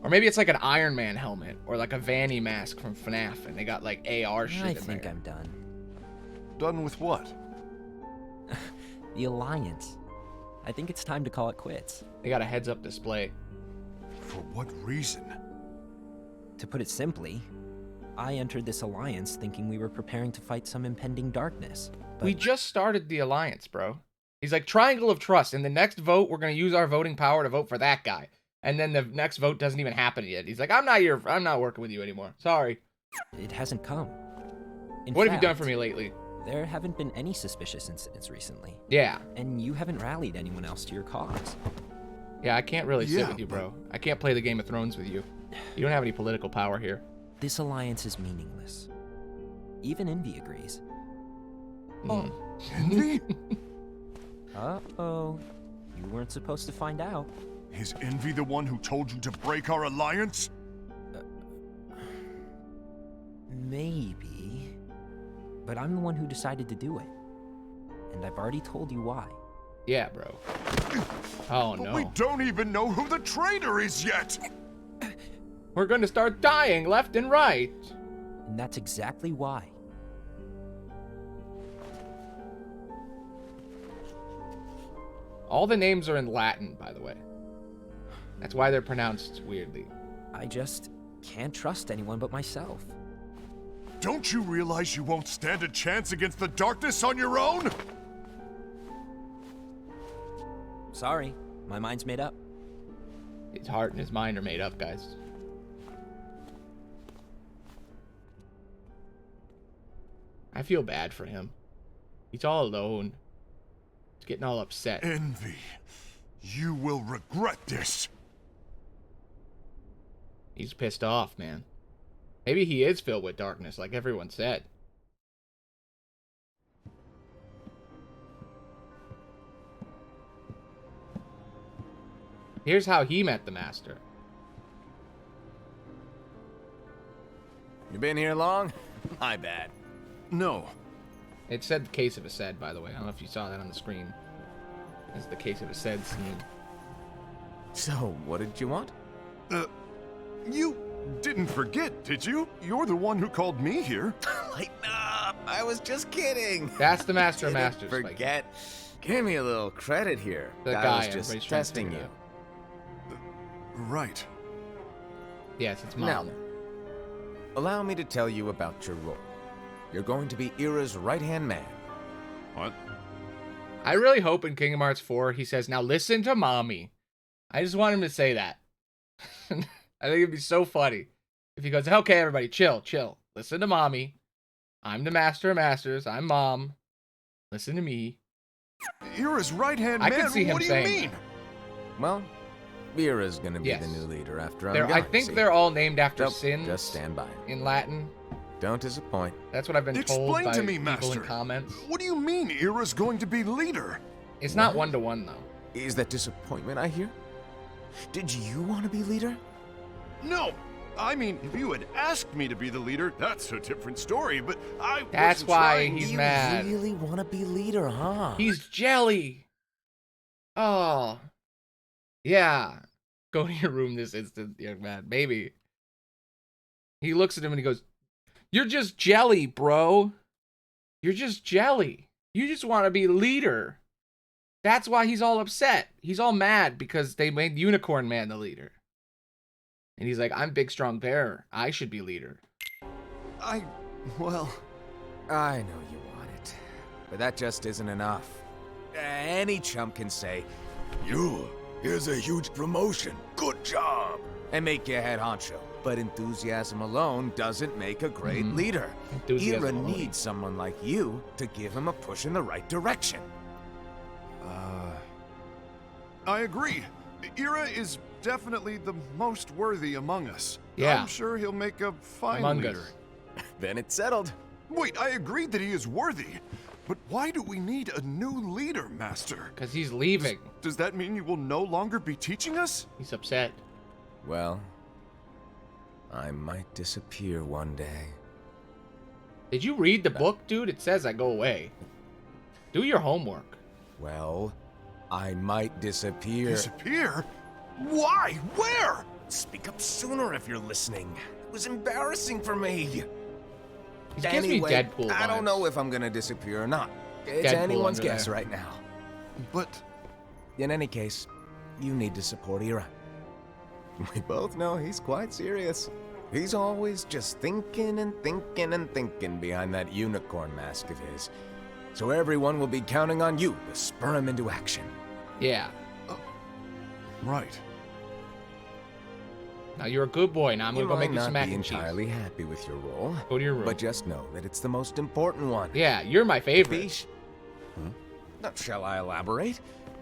Or maybe it's like an Iron Man helmet, or like a Vanny mask from FNAF, and they got, like, AR shit in there. I think I'm done. Done with what? The Alliance. I think it's time to call it quits. They got a heads-up display. For what reason? To put it simply, I entered this alliance thinking we were preparing to fight some impending darkness. But We just started the alliance, bro. He's like, triangle of trust. In the next vote, we're going to use our voting power to vote for that guy. And then the next vote doesn't even happen yet. He's like, I'm not working with you anymore. Sorry. it hasn't come. In What have you done fact, for me lately? There haven't been any suspicious incidents recently. Yeah. And you haven't rallied anyone else to your cause. Yeah, I can't really sit Yeah, with you, bro. I can't play the Game of Thrones with you. You don't have any political power here. This alliance is meaningless. Even Envy agrees. Mm. Envy? Uh-oh. You weren't supposed to find out. Is Envy the one who told you to break our alliance? Maybe. But I'm the one who decided to do it. And I've already told you why. Yeah, bro. Oh, But no. we don't even know who the traitor is yet! We're going to start dying left and right. And that's exactly why. All the names are in Latin, by the way. That's why they're pronounced weirdly. I just can't trust anyone but myself. Don't you realize you won't stand a chance against the darkness on your own? Sorry, my mind's made up. His heart and his mind are made up, guys. I feel bad for him. He's all alone. He's getting all upset. Envy. You will regret this. He's pissed off, man. Maybe he is filled with darkness, like everyone said. Here's how he met the Master. You been here long? My bad. No. It said the Case of Ased, by the way. I don't know if you saw that on the screen. It's the Case of Ased scene. So, what did you want? You didn't forget, did you? You're the one who called me here. Lighten up! I was just kidding. That's the Master of Didn't Masters. Spike. forget. Give me a little credit here. The I guy was just everybody's trying to testing figure you. out. Right. Yes, it's Mom. Now, allow me to tell you about your role. You're going to be Ira's right-hand man. What? I really hope in Kingdom Hearts 4 he says, "Now listen to mommy." I just want him to say that. I think it'd be so funny if he goes, "Okay, everybody, chill, chill. Listen to mommy. I'm the Master of Masters. I'm Mom. Listen to me." Ira's right-hand I man? could see him what do you saying mean? Well, Ira's gonna be Yes. the new leader after I'm They're, gone. I think see? they're all named after Nope, sins just stand by. in Latin. Don't disappoint. That's what I've been told Explain by to me, people Master. in comments. What do you mean Ira's going to be leader? It's not What? one-to-one, though. Is that disappointment I hear? Did you want to be leader? No. I mean, if you had asked me to be the leader, that's a different story, but I That's wasn't why trying. he's you mad. really want to be leader, huh? He's jelly. Oh. Yeah. Go to your room this instant, young man. Maybe. He looks at him and he goes, "You're just jelly, bro. You're just jelly. You just want to be leader." That's why he's all upset. He's all mad because they made Unicorn Man the leader. And he's like, "I'm Big Strong Bear. I should be leader." Well, I know you want it, but that just isn't enough. Any chump can say, here's a huge promotion. Good job. And make you head honcho. But enthusiasm alone doesn't make a great leader. Enthusiasm Ira alone. needs someone like you to give him a push in the right direction. I agree. Ira is definitely the most worthy among us. Yeah. I'm sure he'll make a fine Among leader. us. Then it's settled. Wait, I agree that he is worthy. But why do we need a new leader, Master? Because he's leaving. Does that mean you will no longer be teaching us? He's upset. Well, I might disappear one day. Did you read the book, dude? It says I go away. Do your homework. Well, I might disappear. Disappear? Why? Where? Speak up sooner if you're listening. It was embarrassing for me. He gives me Deadpool I don't vibes. know if I'm gonna disappear or not. It's Deadpool anyone's under guess there. right now. But In any case, you need to support Ira. We both know he's quite serious. He's always just thinking and thinking and thinking behind that unicorn mask of his. So everyone will be counting on you to spur him into action. Yeah. right. Now you're a good boy. Now I'm You gonna go might make you not some mac be and cheese. entirely happy with your role, Go to your room. but just know that it's the most important one. Yeah, you're my favorite. Fish? Shall I elaborate?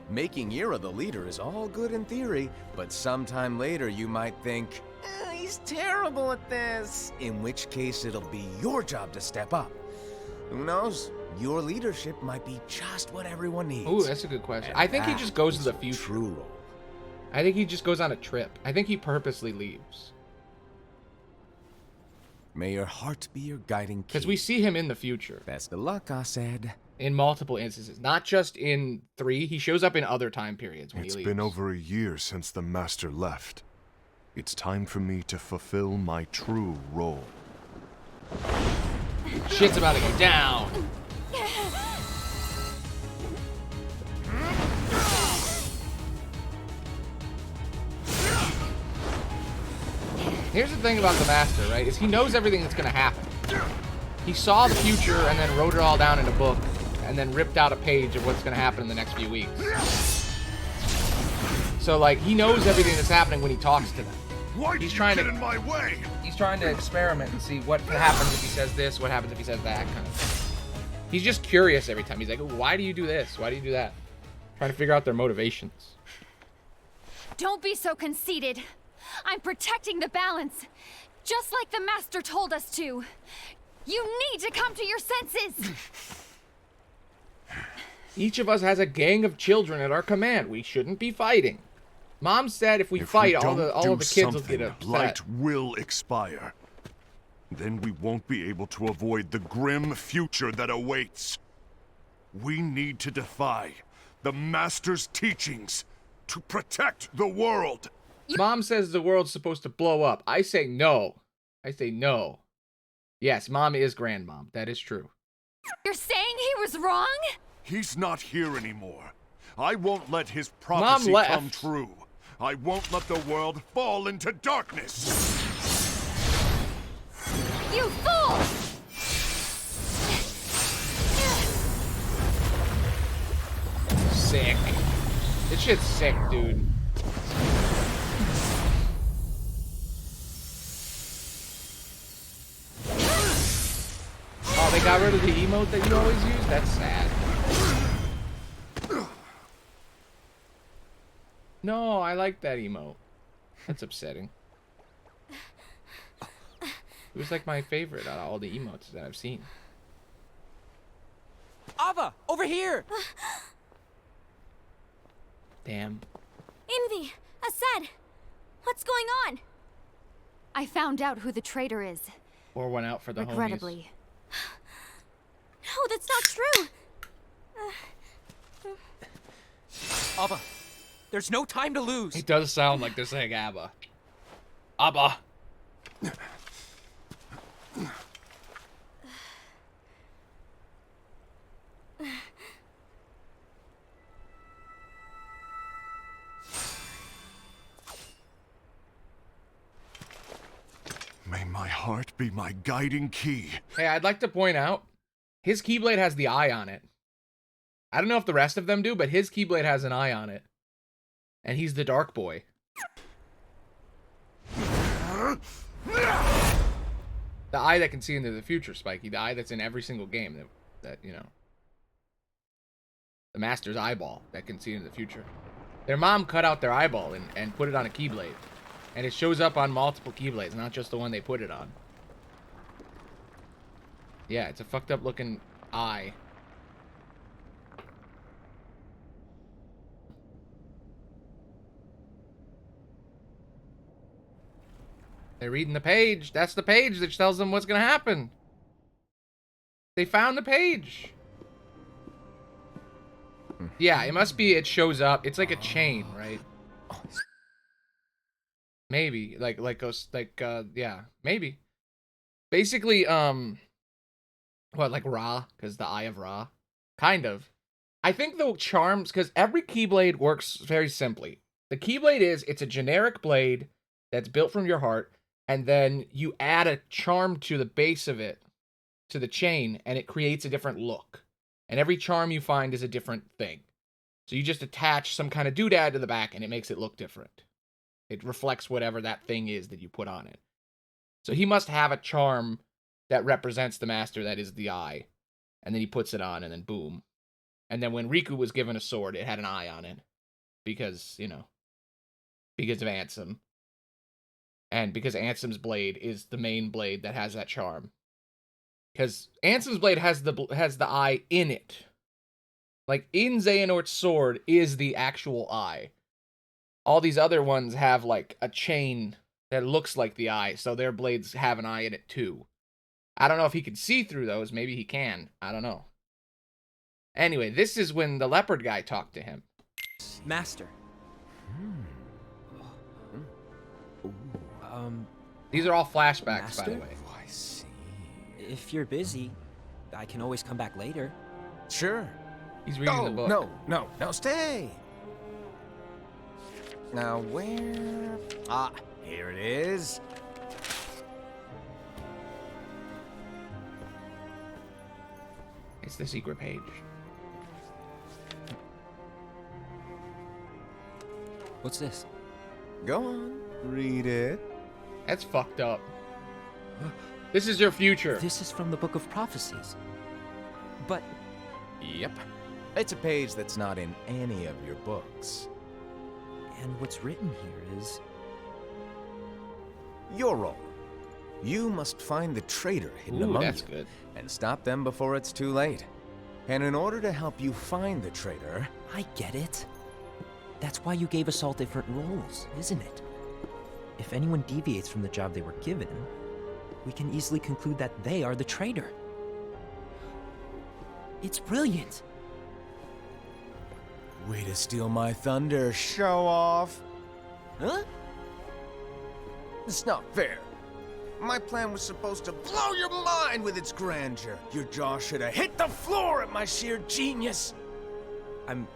Making Ira the leader is all good in theory, but sometime later you might think, he's terrible at this. In which case it'll be your job to step up. Who knows? Your leadership might be just what everyone needs. Ooh, that's a good question. And I think he that just goes to is the your future. True role. I think he just goes on a trip. I think he purposely leaves. May your heart be your guiding key. Because we see him in the future. Best of luck, I said. In multiple instances. Not just in 3. He shows up in other time periods when It's he leaves. been over a year since the Master left. It's time for me to fulfill my true role. Shit's about to go down. Here's the thing about the Master, right? Is he knows everything that's gonna happen. He saw the future and then wrote it all down in a book and then ripped out a page of what's gonna happen in the next few weeks. So like he knows everything that's happening when he talks to them. Why did you get in my way? He's trying to experiment and see what happens if he says this, what happens if he says that, kind of thing. He's just curious every time. He's like, why do you do this? Why do you do that? Trying to figure out their motivations. Don't be so conceited. I'm protecting the balance, just like the Master told us to. You need to come to your senses. Each of us has a gang of children at our command. We shouldn't be fighting. Mom said if we fight, all of the kids will get upset. Light will expire. Then we won't be able to avoid the grim future that awaits. We need to defy the Master's teachings to protect the world. Mom says the world's supposed to blow up. I say no. I say no. Yes, Mom is Grandmom. That is true. You're saying he was wrong? He's not here anymore. I won't let his prophecy come true. I won't let the world fall into darkness. You fool! Sick. This shit's sick, dude. Oh, they got rid of the emote that you always use? That's sad. No, I like that emote. That's upsetting. It was like my favorite out of all the emotes that I've seen. Ava, over here! Damn. Envy! Aced! What's going on? I found out who the traitor is. Or went out for the Regrettably. No, that's not true! Ava, there's no time to lose. It does sound like they're saying Abba. Abba. May my heart be my guiding key. Hey, I'd like to point out, his Keyblade has the eye on it. I don't know if the rest of them do, but his Keyblade has an eye on it. And he's the Dark Boy. The eye that can see into the future, Spiky. The eye that's in every single game that you know. The Master's eyeball that can see into the future. Their mom cut out their eyeball and put it on a Keyblade. And it shows up on multiple Keyblades, not just the one they put it on. Yeah, it's a fucked up looking eye. They're reading the page. That's the page that tells them what's going to happen. They found the page. Yeah, it must be it shows up. It's like a chain, right? Maybe. Yeah, maybe. Basically, what, like Ra? Because the Eye of Ra? Kind of. I think the charms, because every Keyblade works very simply. The Keyblade it's a generic blade that's built from your heart, and then you add a charm to the base of it, to the chain, and it creates a different look. And every charm you find is a different thing. So you just attach some kind of doodad to the back, and it makes it look different. It reflects whatever that thing is that you put on it. So he must have a charm that represents the Master that is the eye. And then he puts it on, and then boom. And then when Riku was given a sword, it had an eye on it. Because, you know, because of Ansem. And because Ansem's blade is the main blade that has that charm. Because Ansem's blade has the eye in it. Like, in Xehanort's sword is the actual eye. All these other ones have, like, a chain that looks like the eye, so their blades have an eye in it, too. I don't know if he can see through those. Maybe he can. I don't know. Anyway, this is when the leopard guy talked to him. Master. These are all flashbacks, by Master? the way. Oh, I see. If you're busy, I can always come back later. Sure. He's reading the book. No, stay! Now, where... Ah, here it is. It's the secret page. What's this? Go on, read it. That's fucked up. This is your future. This is from the Book of Prophecies. But Yep. It's a page that's not in any of your books. and what's written here is Your role. You must find the traitor hidden Ooh, among that's you good. and stop them before it's too late. And in order to help you find the traitor, I get it. That's why you gave us all different roles, isn't it? If anyone deviates from the job they were given, we can easily conclude that they are the traitor. It's brilliant. way to steal my thunder, show off. Huh? It's not fair. My plan was supposed to blow your mind with its grandeur. Your jaw should have hit the floor at my sheer genius. I'm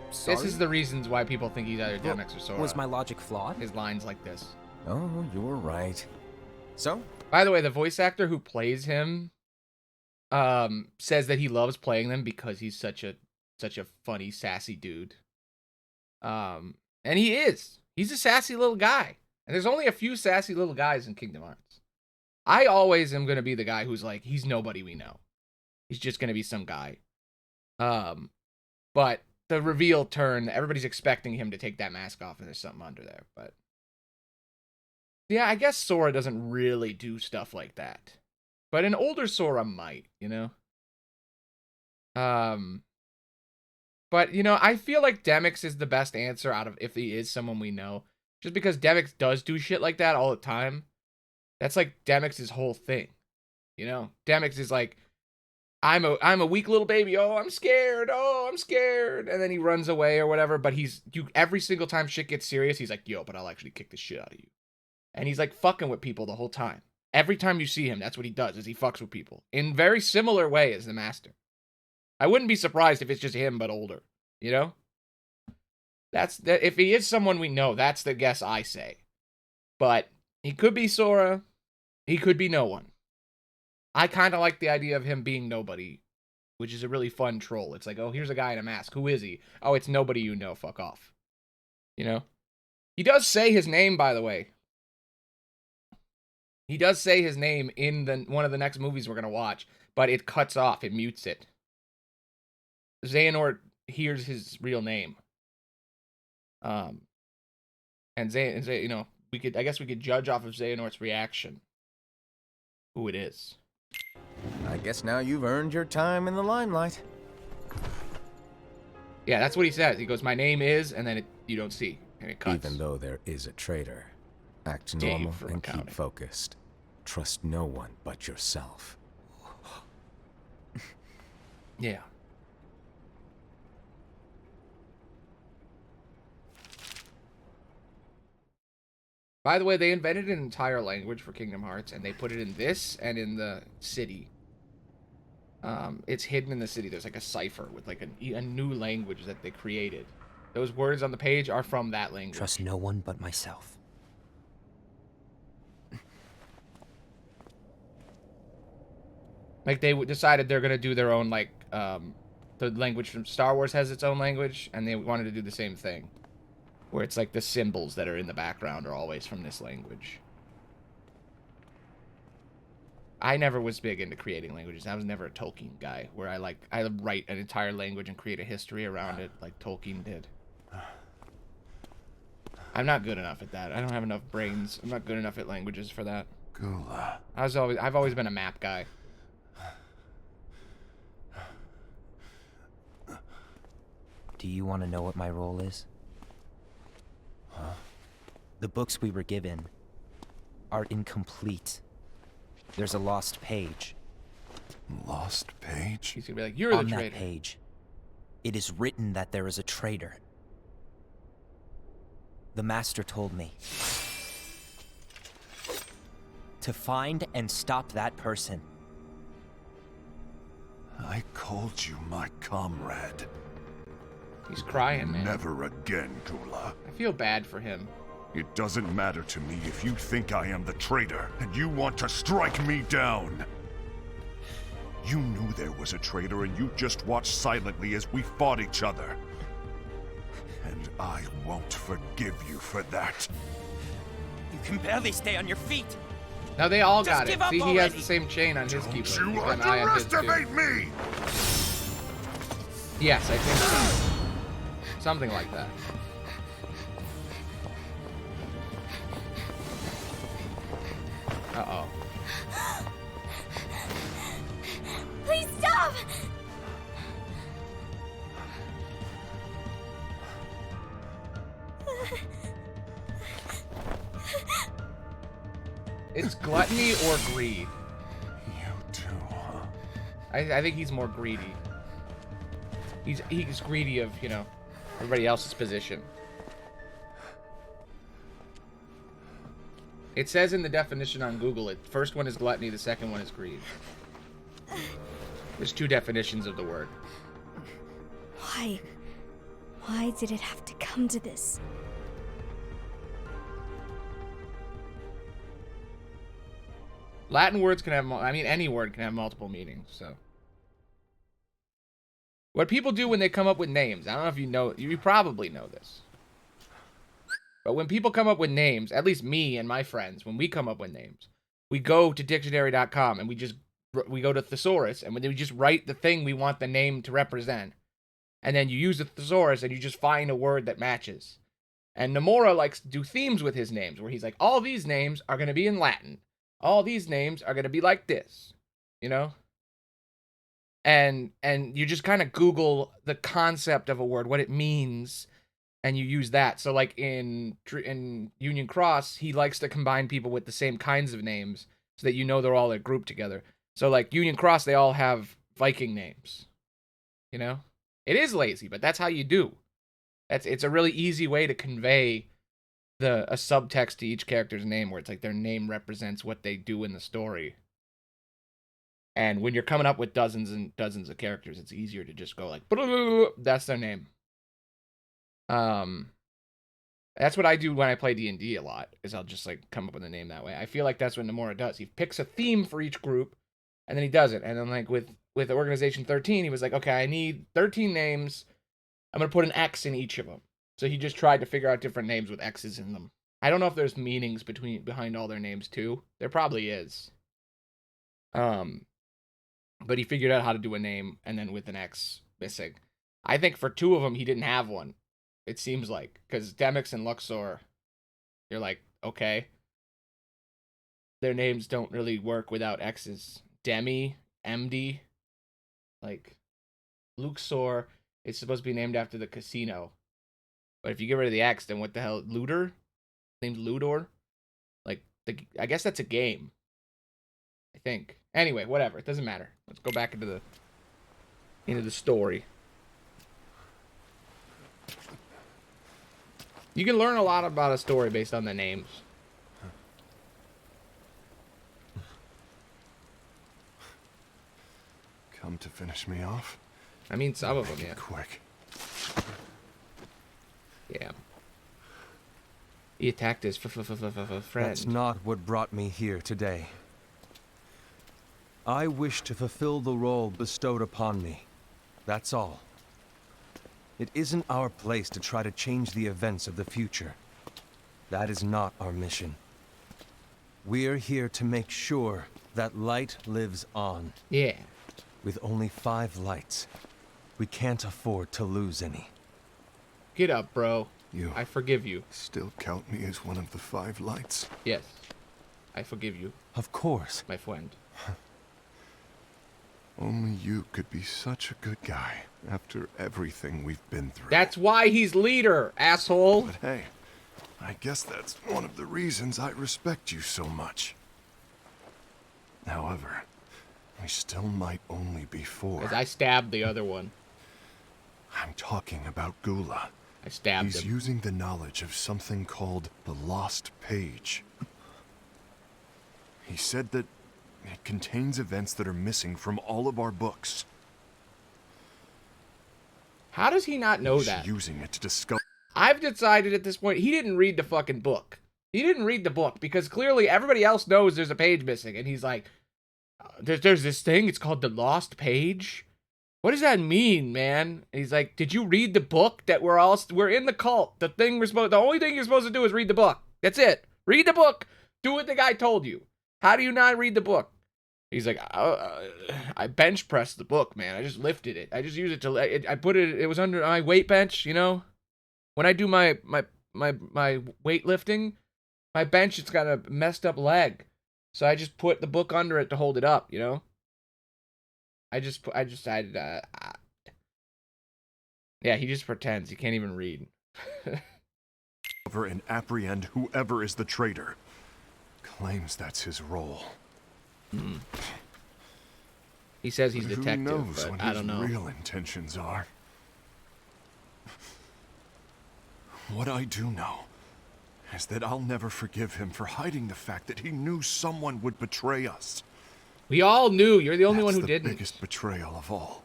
sorry. This is the reasons why people think he's either Demix or Sora. Was my logic flawed? His lines like this. Oh, you're right. So, By the way, the voice actor who plays him says that he loves playing them because he's such a funny, sassy dude. And he is. He's a sassy little guy. And there's only a few sassy little guys in Kingdom Hearts. I always am going to be the guy who's like, he's nobody we know. He's just going to be some guy. But the reveal turn, everybody's expecting him to take that mask off and there's something under there. But yeah, I guess Sora doesn't really do stuff like that. But an older Sora might, you know? But, you know, I feel like Demix is the best answer out of if he is someone we know. Just because Demix does do shit like that all the time. That's like Demix's whole thing. You know? Demix is like, I'm a weak little baby. Oh, I'm scared. Oh, I'm scared. And then he runs away or whatever. But every single time shit gets serious, he's like, yo, but I'll actually kick the shit out of you. And he's like fucking with people the whole time. Every time you see him, that's what he does, is he fucks with people. In very similar way as the Master. I wouldn't be surprised if it's just him, but older. You know? If he is someone we know, that's the guess I say. But he could be Sora. He could be no one. I kind of like the idea of him being nobody, which is a really fun troll. It's like, oh, here's a guy in a mask. Who is he? Oh, it's nobody you know. Fuck off. You know? He does say his name, by the way. He does say his name in one of the next movies we're going to watch, but it cuts off. It mutes it. Xehanort hears his real name. And you know, I guess we could judge off of Xehanort's reaction who it is. I guess now you've earned your time in the limelight. Yeah, that's what he says. He goes, my name is, and then you don't see, and it cuts. Even though there is a traitor, act Dave normal from and accounting. keep focused. Trust no one but yourself. Yeah. By the way, they invented an entire language for Kingdom Hearts, and they put it in this and in the city. It's hidden in the city. There's like a cipher with like a new language that they created. Those words on the page are from that language. Trust no one but myself. Like they decided they're gonna do their own like the language from Star Wars has its own language, and they wanted to do the same thing, where it's like the symbols that are in the background are always from this language. I never was big into creating languages. I was never a Tolkien guy, where I write an entire language and create a history around it, like Tolkien did. I'm not good enough at that. I don't have enough brains. I'm not good enough at languages for that. Gula. I've always been a map guy. Do you want to know what my role is? Huh? The books we were given are incomplete. There's a lost page. Lost page? He's gonna be like, you're On the that traitor. page, it is written that there is a traitor. The Master told me. to find and stop that person. I called you my comrade. He's crying, man. Never again, Gula. I feel bad for him. It doesn't matter to me if you think I am the traitor and you want to strike me down. You knew there was a traitor and you just watched silently as we fought each other. And I won't forgive you for that. You can barely stay on your feet. Now they all Just got it. give up See, he has already. the same chain on his keyblade. Don't you He's got an eye on his too. underestimate me! Yes, I think so. Something like that. Uh-oh. Please stop! It's gluttony or greed. You too, huh? I think he's more greedy. He's greedy of, you know, everybody else's position. It says in the definition on Google, first one is gluttony, the second one is greed. There's two definitions of the word. Why? Why did it have to come to this? Latin words can have, I mean, any word can have multiple meanings, so. What people do when they come up with names, I don't know if you know, you probably know this. But when people come up with names, at least me and my friends, when we come up with names, we go to dictionary.com and we go to thesaurus and we just write the thing we want the name to represent. And then you use the thesaurus and you just find a word that matches. And Nomura likes to do themes with his names, where he's like, all these names are going to be in Latin. All these names are going to be like this, you know? And you just kind of Google the concept of a word, what it means, and you use that. So like in Union Cross, he likes to combine people with the same kinds of names so that you know they're all grouped together. So like Union Cross, they all have Viking names, you know? It is lazy, but that's how you do. It's a really easy way to convey a subtext to each character's name, where it's like their name represents what they do in the story. And when you're coming up with dozens and dozens of characters, it's easier to just go like, that's their name. That's what I do when I play D&D a lot, is I'll just like come up with a name that way. I feel like that's what Nomura does. He picks a theme for each group, and then he does it. And then like with Organization 13, he was like, okay, I need 13 names. I'm going to put an X in each of them. So he just tried to figure out different names with X's in them. I don't know if there's meanings behind all their names too. There probably is. But he figured out how to do a name and then with an X missing. I think for two of them, he didn't have one. It seems like, because Demyx and Luxor, you're like, okay. Their names don't really work without X's. Demi, MD, like, Luxor is supposed to be named after the casino. But if you get rid of the X, then what the hell? Ludor? Named Ludor? Like, I guess that's a game. I think. Anyway, whatever. It doesn't matter. Let's go back into the story. You can learn a lot about a story based on the names. Come to finish me off? I mean, some of them, yeah. Quick. Yeah. He attacked his friend. That's not what brought me here today. I wish to fulfill the role bestowed upon me. That's all. It isn't our place to try to change the events of the future. That is not our mission. We're here to make sure that light lives on. Yeah. With only 5 lights, we can't afford to lose any. Get up, bro. You I forgive you. still count me as one of the 5 lights? Yes. I forgive you, Of course. my friend. Only you could be such a good guy after everything we've been through. That's why he's leader, asshole. But hey, I guess that's one of the reasons I respect you so much. However, we still might only be 4. Because I stabbed the other one. I'm talking about Gula. I stabbed He's him. using the knowledge of something called the Lost Page. He said that it contains events that are missing from all of our books. How does he not know He's that? using it to discover. I've decided at this point, he didn't read the fucking book. He didn't read the book because clearly everybody else knows there's a page missing. And he's like, there's this thing, it's called the Lost Page. What does that mean, man? And he's like, did you read the book that we're in the cult? The only thing you're supposed to do is read the book. That's it. Read the book. Do what the guy told you. How do you not read the book? He's like, I bench pressed the book, man. I just lifted it. I just used it to, I put it, it was under my weight bench, you know? When I do my weightlifting, my bench, it's got a messed up leg. So I just put the book under it to hold it up, you know? I decided, yeah, he just pretends. He can't even read. And apprehend whoever is the traitor. Claims that's his role. He says he's detective, Who knows but what I don't know. his real intentions are. What I do know is that I'll never forgive him for hiding the fact that he knew someone would betray us. We all knew. You're the only one who That's didn't. the biggest betrayal of all.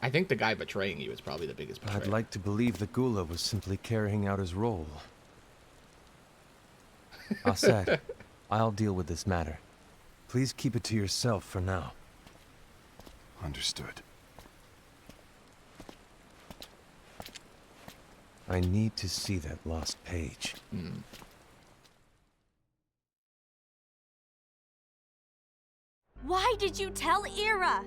I think the guy betraying you is probably the biggest betrayal. I'd like to believe that Gula was simply carrying out his role. Aset, I'll deal with this matter. Please keep it to yourself for now. Understood. I need to see that lost page. Why did you tell Ira?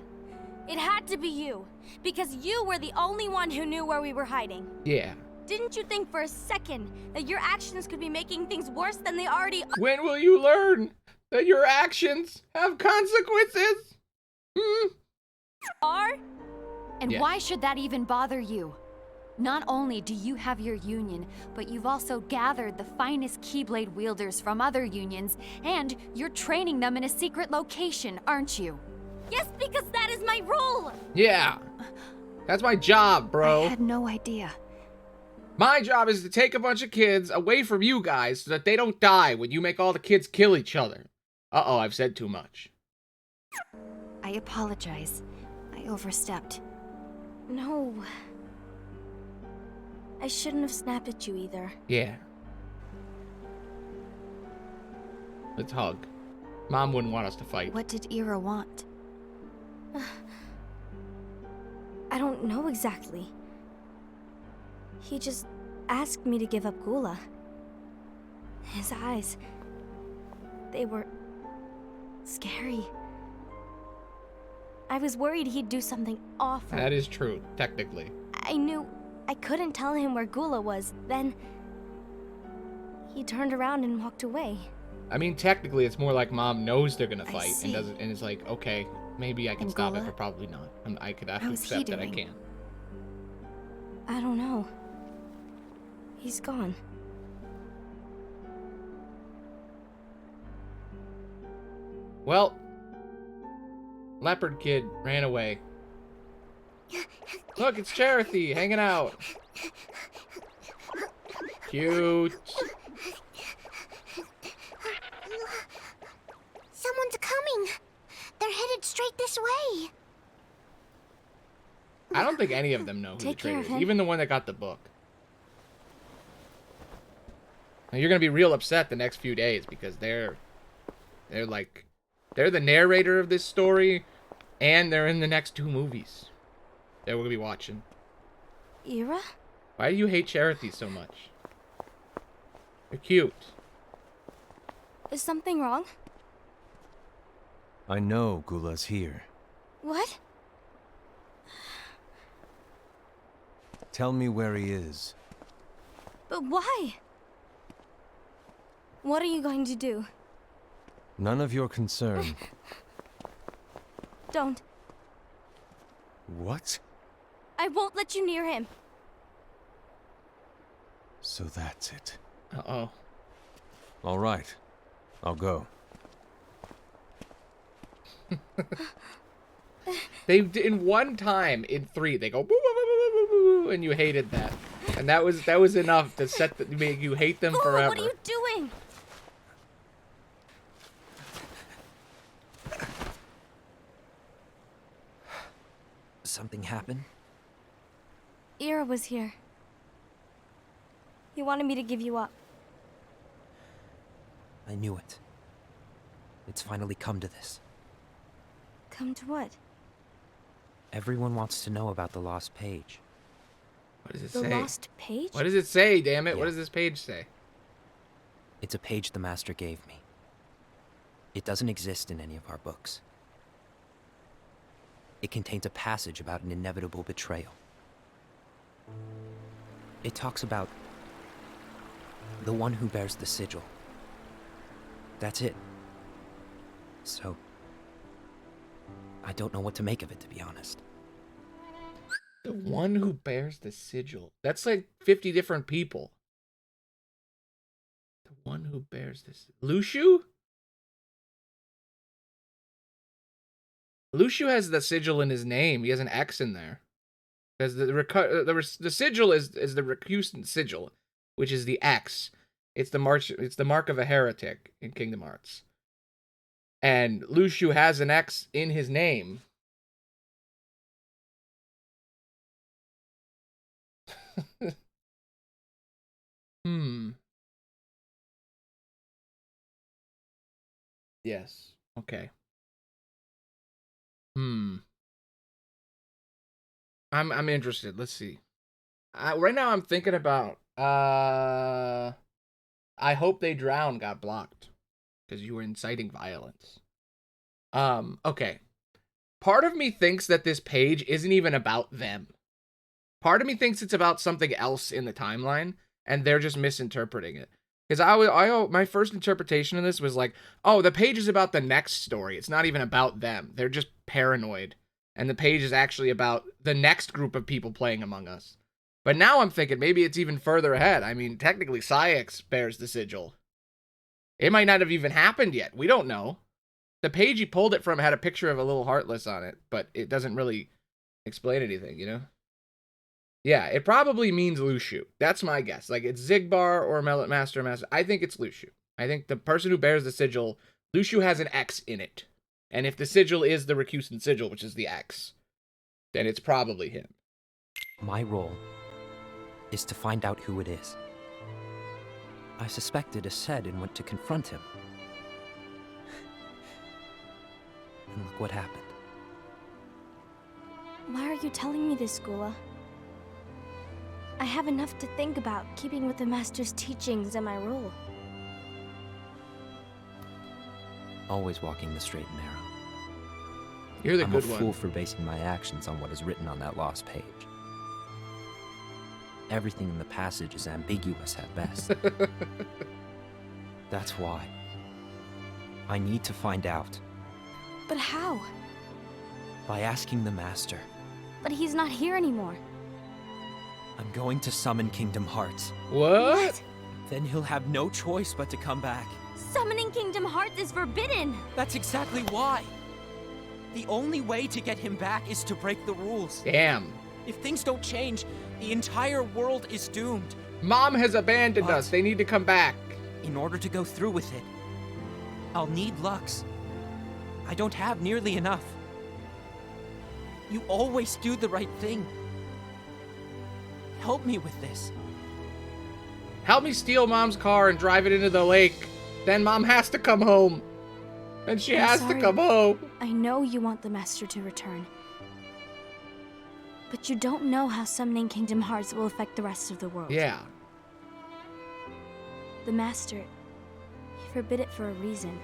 It had to be you, because you were the only one who knew where we were hiding. Yeah. Didn't you think for a second that your actions could be making things worse than they already are? When will you learn that your actions have consequences? And Yeah. why should that even bother you? Not only do you have your union, but you've also gathered the finest Keyblade wielders from other unions, and you're training them in a secret location, aren't you? Yes, because that is my role! Yeah. That's my job, bro. I had no idea. My job is to take a bunch of kids away from you guys so that they don't die when you make all the kids kill each other. Uh-oh, I've said too much. I apologize. I overstepped. No. I shouldn't have snapped at you either. Yeah. Let's hug. Mom wouldn't want us to fight. What did Ira want? I don't know exactly. He just asked me to give up Gula. His eyes, they were scary. I was worried he'd do something awful. That is true, technically. I knew I couldn't tell him where Gula was. Then he turned around and walked away. I mean, technically, it's more like Mom knows they're gonna I fight see. and is like, okay, maybe I can And stop it, Gula? but probably not. I could have to How's he accept that I doing? can't. I don't know. He's gone. Well, Leopard Kid ran away. Look, it's Charity hanging out. Cute. Someone's coming. They're headed straight this way. I don't think any of them know who the Take care traitor of is, him. even the one that got the book. Now you're gonna be real upset the next few days because they're the narrator of this story, and they're in the next 2 movies that we're gonna be watching. Ira? Why do you hate Charity so much? They're cute. Is something wrong? I know Gula's here. What? Tell me where he is. But why? What are you going to do? None of your concern. Don't. What? I won't let you near him. So that's it. Uh-oh. All right. I'll go. They in one time in 3 they go boo, boo, boo, boo, boo, boo, boo, and you hated that, and that was enough to make you hate them Gula, forever. what are you doing? something happen? Ira was here. He wanted me to give you up. I knew it. It's finally come to this. Come to what? Everyone wants to know about the lost page. What does it The say? lost page? What does it say, damn it? Yeah. What does this page say? It's a page the Master gave me. It doesn't exist in any of our books. It contains a passage about an inevitable betrayal. It talks about the one who bears the sigil. That's it. So, I don't know what to make of it, to be honest. The one who bears the sigil. That's like 50 different people. The one who bears this. Luxu? Luxu has the sigil in his name. He has an X in there. Because the sigil is the recusant sigil, which is the X. It's the mark of a heretic in Kingdom Hearts. And Luxu has an X in his name. Yes. Okay. I'm interested. Let's see. Right now I'm thinking about I Hope They Drown got blocked because you were inciting violence. Okay. Part of me thinks that this page isn't even about them. Part of me thinks it's about something else in the timeline, and they're just misinterpreting it. Because my first interpretation of this was like, oh, the page is about the next story. It's not even about them. They're just paranoid. And the page is actually about the next group of people playing Among Us. But now I'm thinking maybe it's even further ahead. I mean, technically, Saïx bears the sigil. It might not have even happened yet. We don't know. The page he pulled it from had a picture of a little heartless on it, but it doesn't really explain anything, you know? Yeah, it probably means Luxu. That's my guess. Like, it's Xigbar or Master. I think it's Luxu. I think the person who bears the sigil, Luxu has an X in it. And if the sigil is the recusant sigil, which is the X, then it's probably him. My role is to find out who it is. I suspected Aced and went to confront him. And look what happened. Why are you telling me this, Gula? I have enough to think about, keeping with the Master's teachings and my role. Always walking the straight and narrow. You're the I'm good a one. fool for basing my actions on what is written on that lost page. Everything in the passage is ambiguous at best. That's why. I need to find out. But how? By asking the Master. But he's not here anymore. I'm going to summon Kingdom Hearts. What? Then he'll have no choice but to come back. Summoning Kingdom Hearts is forbidden! That's exactly why. The only way to get him back is to break the rules. Damn. If things don't change, the entire world is doomed. Mom has abandoned us. They need to come back. In order to go through with it, I'll need Lux. I don't have nearly enough. You always do the right thing. Help me with this. Help me steal Mom's car and drive it into the lake. Then Mom has to come home. And she has to come home. I know you want the Master to return. But you don't know how summoning Kingdom Hearts will affect the rest of the world. Yeah. The Master, he forbid it for a reason.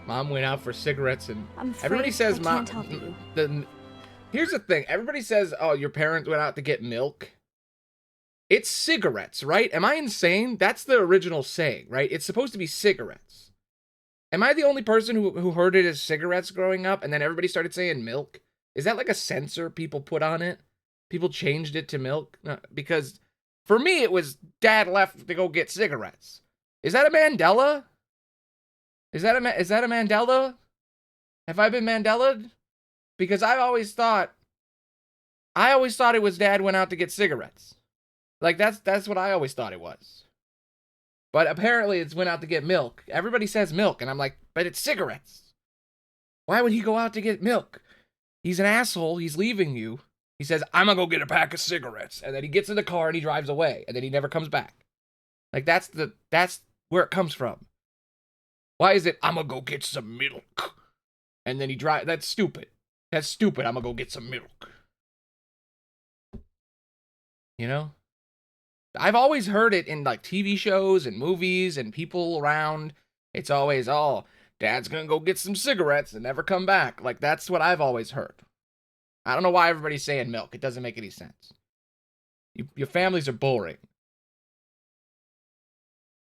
Mom went out for cigarettes and I'm afraid everybody says I Mom. can't help you. Here's the thing. Everybody says, oh, your parents went out to get milk. It's cigarettes, right? Am I insane? That's the original saying, right? It's supposed to be cigarettes. Am I the only person who heard it as cigarettes growing up and then everybody started saying milk? Is that like a censor people put on it? People changed it to milk? No, because for me, it was Dad left to go get cigarettes. Is that a Mandela? Is that a Mandela? Have I been Mandela'd? Because I always thought it was Dad went out to get cigarettes. Like, that's what I always thought it was. But apparently it's went out to get milk. Everybody says milk, and I'm like, but it's cigarettes. Why would he go out to get milk? He's an asshole. He's leaving you. He says, I'm gonna go get a pack of cigarettes. And then he gets in the car and he drives away. And then he never comes back. Like, that's where it comes from. Why is it, I'm gonna go get some milk? And then he drives. That's stupid. That's stupid. I'm gonna go get some milk. You know? I've always heard it in, like, TV shows and movies and people around. It's always, oh, Dad's gonna go get some cigarettes and never come back. Like, that's what I've always heard. I don't know why everybody's saying milk. It doesn't make any sense. Your families are boring.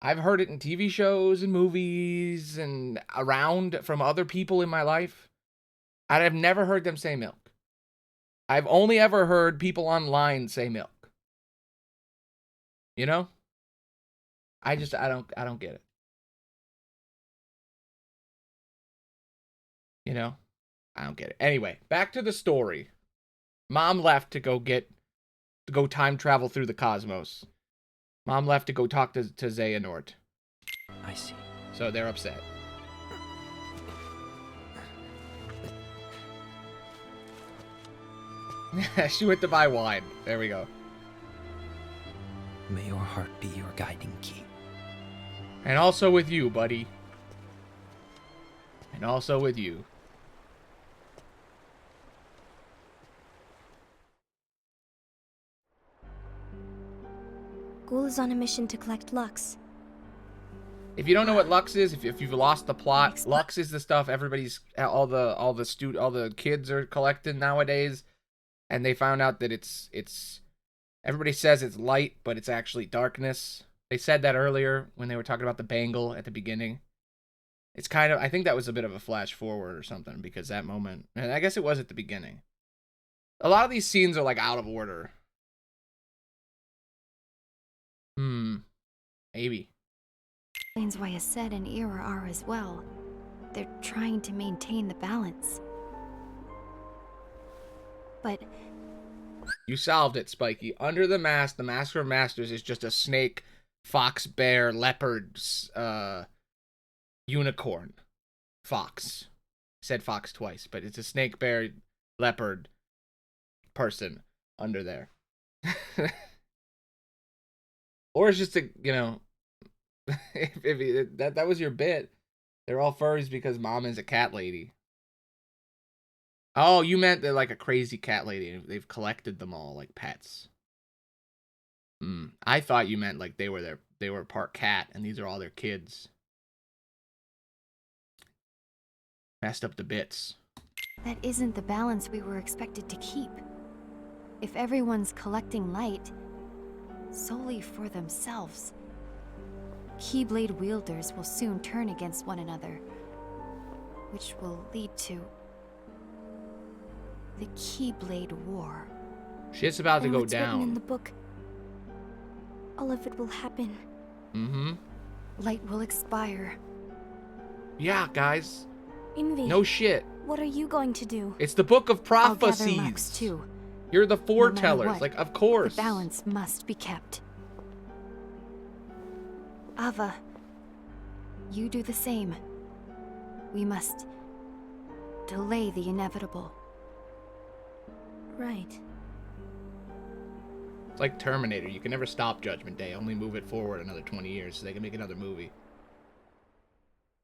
I've heard it in TV shows and movies and around from other people in my life. I've never heard them say milk. I've only ever heard people online say milk. You know? I don't get it. You know? I don't get it. Anyway, back to the story. Mom left to go time travel through the cosmos. Mom left to go talk to Xehanort. I see. So they're upset. She went to buy wine. There we go. May your heart be your guiding key. And also with you, buddy. And also with you. Ghoul is on a mission to collect Lux. If you don't know what Lux is, if you've lost the plot, Lux is the stuff all the kids are collecting nowadays, and they found out that it's everybody says it's light, but it's actually darkness. They said that earlier when they were talking about the bangle at the beginning. It's kind of, I think that was a bit of a flash forward or something, because that moment, and I guess it was at the beginning. A lot of these scenes are like out of order. Maybe. Explains why Aced and Ira are as well. They're trying to maintain the balance. But you solved it, Spiky. Under the mask, the Master of Masters is just a snake, fox, bear, leopard, unicorn. Fox. I said fox twice, but it's a snake, bear, leopard person under there. Or it's just a, you know, if that was your bit. They're all furries because Mom is a cat lady. Oh, you meant they're like a crazy cat lady. They've collected them all like pets. I thought you meant like they were part cat and these are all their kids. Messed up the bits. that isn't the balance we were expected to keep. If everyone's collecting light solely for themselves, Keyblade wielders will soon turn against one another, which will lead to the Keyblade War. Shit's about to go What's written down. in the book, all of it will happen. Mm-hmm. Light will expire. Yeah, guys. Envy. No shit. What are you going to do? It's the Book of I'll gather Prophecies. Lux too. You're the No matter foretellers. what, Like, of course. The balance must be kept. Ava, you do the same. We must delay the inevitable. Right. It's like Terminator. You can never stop Judgment Day. Only move it forward another 20 years so they can make another movie.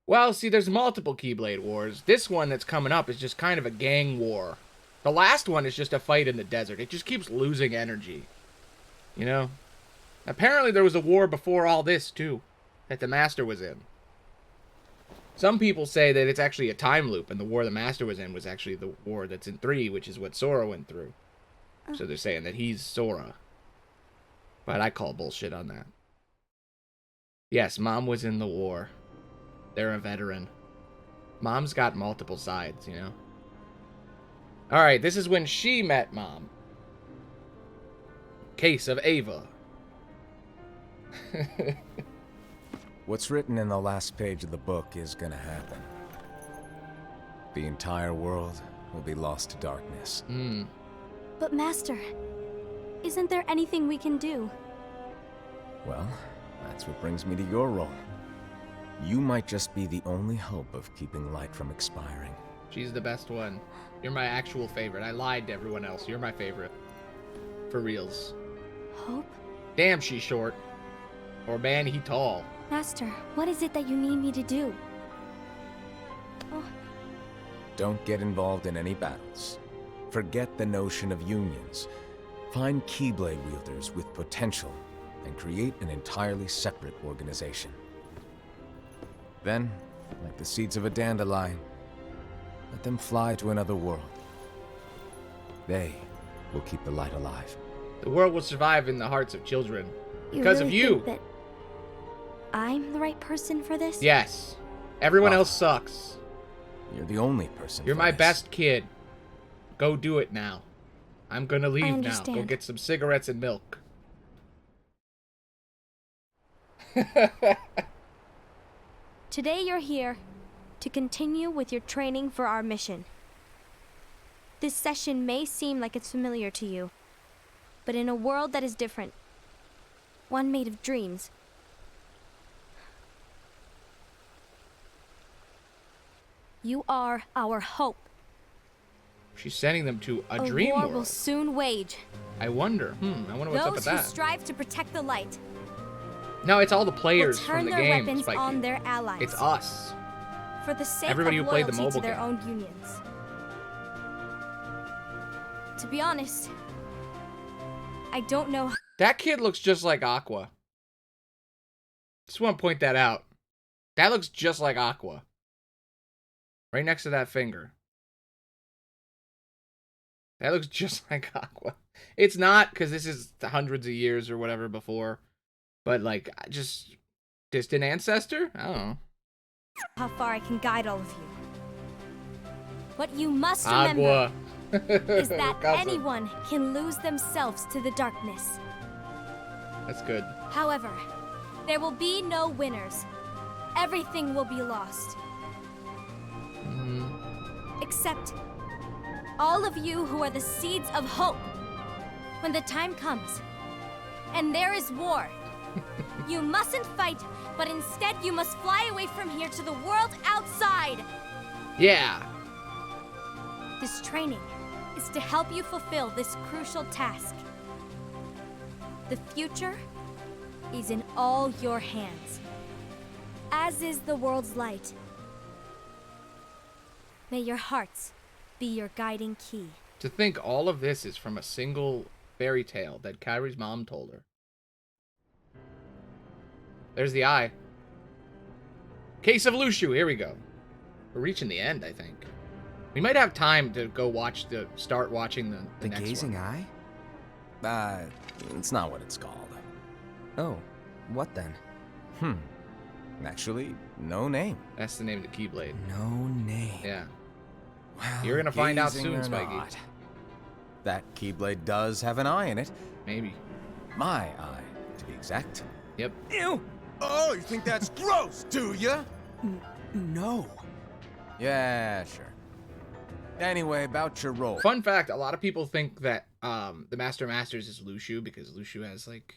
Well, see, there's multiple Keyblade Wars. This one that's coming up is just kind of a gang war. The last one is just a fight in the desert. It just keeps losing energy. You know? Apparently there was a war before all this, too. That the Master was in. Some people say that it's actually a time loop, and the war the Master was in was actually the war that's in 3, which is what Sora went through. So they're saying that he's Sora. But I call bullshit on that. Yes, Mom was in the war. They're a veteran. Mom's got multiple sides, you know? Alright, this is when she met Mom. Case of Ava. What's written in the last page of the book is gonna happen. The entire world will be lost to darkness. But Master, isn't there anything we can do? Well, that's what brings me to your role. You might just be the only hope of keeping light from expiring. She's the best one. You're my actual favorite. I lied to everyone else. You're my favorite. For reals. Hope? Damn, she's short. Or man, he tall. Master, what is it that you need me to do? Oh. Don't get involved in any battles. Forget the notion of unions. Find Keyblade wielders with potential and create an entirely separate organization. Then, like the seeds of a dandelion, let them fly to another world. They will keep the light alive. The world will survive in the hearts of children. You Because really of you. think that I'm the right person for this? Yes. Everyone else sucks. You're the only person. You're for my this. best kid. Go do it now. I'm gonna leave now. Go understand. get some cigarettes and milk. Today you're here to continue with your training for our mission. This session may seem like it's familiar to you, but in a world that is different, one made of dreams, you are our hope. She's sending them to a A dream war world. will soon wage. I wonder. I wonder what's up with Those who that. strive to protect the light No, it's all the will players turn from the their game, weapons Spikey. on their allies. It's us. For the sake Everybody of who played the loyalty to mobile their game. own unions. To be honest, I don't know. That kid looks just like Aqua. Just want to point that out. That looks just like Aqua. Right next to that finger. That looks just like Aqua. It's not, because this is hundreds of years or whatever before. But, like, just distant ancestor? I don't know. How far I can guide all of you. What you must remember Agua. is that Cousin. anyone can lose themselves to the darkness. That's good. However, there will be no winners. Everything will be lost. Except all of you who are the seeds of hope. When the time comes, and there is war, you mustn't fight, but instead you must fly away from here to the world outside. Yeah. This training is to help you fulfill this crucial task. The future is in all your hands, as is the world's light. May your hearts be your guiding key. To think all of this is from a single fairy tale that Kyrie's mom told her. There's the eye. Case of Lushu, here we go. We're reaching the end, I think. We might have time to go start watching the The next gazing one. eye? It's not what it's called. Oh, what then? Actually, no name. That's the name of the Keyblade. No name. Yeah. Well, You're gonna find out gazing soon, or Spikey. not, that Keyblade does have an eye in it. Maybe. My eye, to be exact. Yep. Ew! Oh, you think that's gross, do ya? No. Yeah, sure. Anyway, about your role. Fun fact, a lot of people think that the Master Masters is Lushu because Lushu has like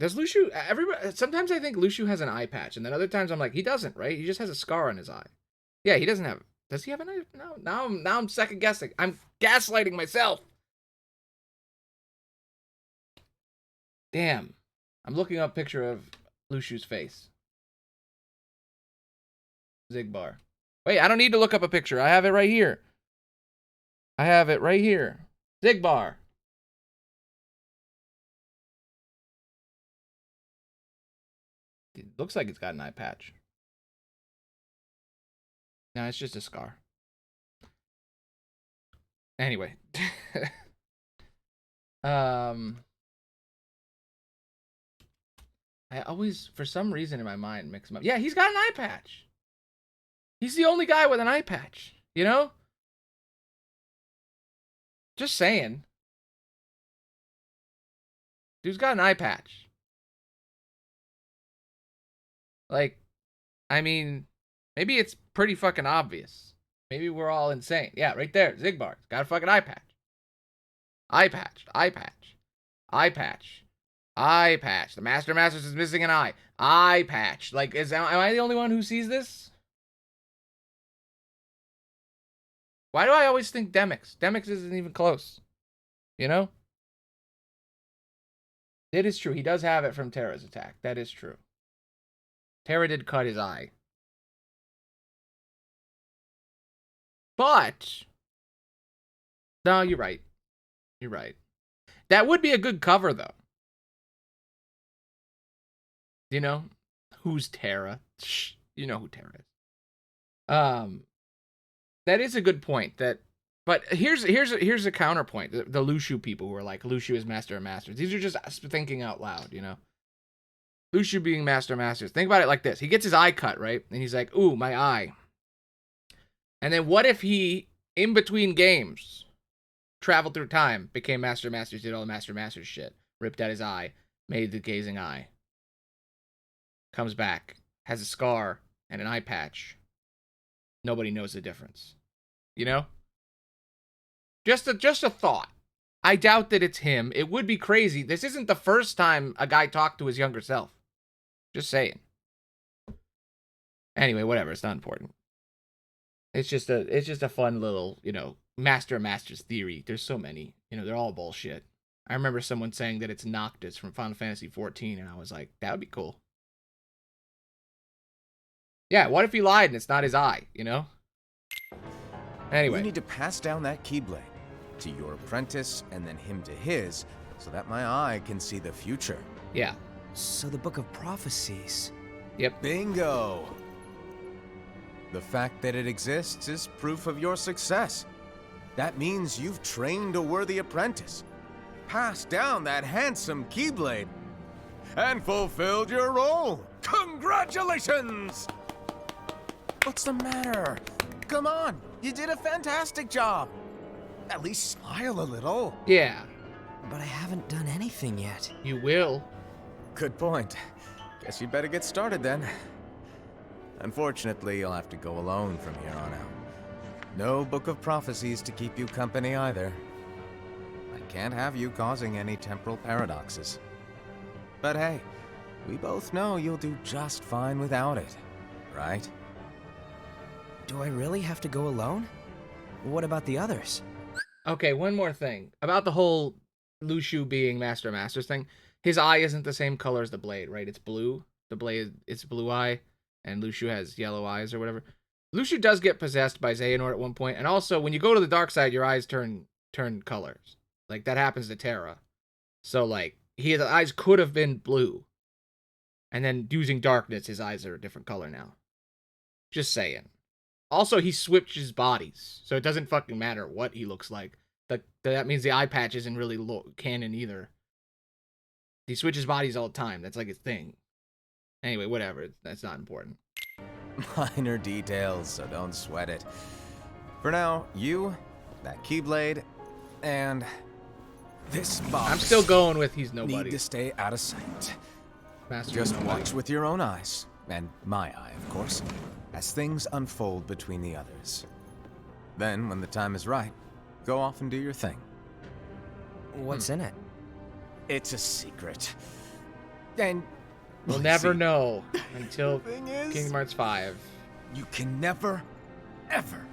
does Lushu everybody sometimes I think Lushu has an eye patch, and then other times I'm like, he doesn't, right? He just has a scar on his eye. Yeah, he doesn't have. Does he have an eye? No. Now I'm second guessing. I'm gaslighting myself. Damn. I'm looking up a picture of Lushu's face. Zigbar. Wait, I don't need to look up a picture. I have it right here. I have it right here. Zigbar. It looks like it's got an eye patch. No, it's just a scar. Anyway. I always, for some reason in my mind, mix them up. Yeah, he's got an eye patch. He's the only guy with an eye patch, you know? Just saying. Dude's got an eye patch. Like, I mean, maybe it's pretty fucking obvious. Maybe we're all insane. Yeah, right there. Zigbar's got a fucking eye patch. Eye patch. Eye patch. Eye patch. Eye patch. The Master Masters is missing an eye. Eye patch. Like, am I the only one who sees this? Why do I always think Demyx? Demyx isn't even close. You know? It is true. He does have it from Terra's attack. That is true. Terra did cut his eye. But... No, you're right. You're right. That would be a good cover, though. You know? Who's Terra? Shh. You know who Terra is. That is a good point. But here's a counterpoint. The Luxu people who are like, Luxu is Master of Masters. These are just thinking out loud, you know? Luxu being Master of Masters. Think about it like this. He gets his eye cut, right? And he's like, ooh, my eye. And then what if he, in between games, traveled through time, became Master of Masters, did all the Master of Masters shit, ripped out his eye, made the gazing eye, comes back, has a scar and an eye patch. Nobody knows the difference. You know? Just a thought. I doubt that it's him. It would be crazy. This isn't the first time a guy talked to his younger self. Just saying. Anyway, whatever. It's not important. It's just a fun little, you know, Master of Masters theory. There's so many. You know, they're all bullshit. I remember someone saying that it's Noctis from Final Fantasy XIV, and I was like, that would be cool. Yeah, what if he lied and it's not his eye, you know? Anyway. You need to pass down that Keyblade to your apprentice and then him to his, so that my eye can see the future. Yeah. So the Book of Prophecies. Yep. Bingo! The fact that it exists is proof of your success. That means you've trained a worthy apprentice, passed down that handsome Keyblade, and fulfilled your role. Congratulations! What's the matter? Come on, you did a fantastic job. At least smile a little. Yeah. But I haven't done anything yet. You will. Good point. Guess you'd better get started then. Unfortunately, you'll have to go alone from here on out. No Book of Prophecies to keep you company either. I can't have you causing any temporal paradoxes. But hey, we both know you'll do just fine without it, right? Do I really have to go alone? What about the others? Okay, one more thing. About the whole Luxu being Master of Masters thing. His eye isn't the same color as the blade, right? It's blue. The blade, it's blue eye, and Luxu has yellow eyes or whatever. Luxu does get possessed by Xehanort at one point, and also, when you go to the dark side, your eyes turn colors. Like, that happens to Terra. So, like, his eyes could have been blue. And then, using darkness, his eyes are a different color now. Just saying. Also, he switches bodies, so it doesn't fucking matter what he looks like. That means the eye patch isn't really canon either. He switches bodies all the time. That's like his thing. Anyway, whatever. That's not important. Minor details, so don't sweat it. For now, you, that Keyblade, and this box. I'm still going with he's nobody. Need to stay out of sight. Master Just watch with your own eyes, and my eye, of course, as things unfold between the others. Then, when the time is right, go off and do your thing. What's in it? It's a secret. And we'll never know until is, Kingdom Hearts 5. You can never, ever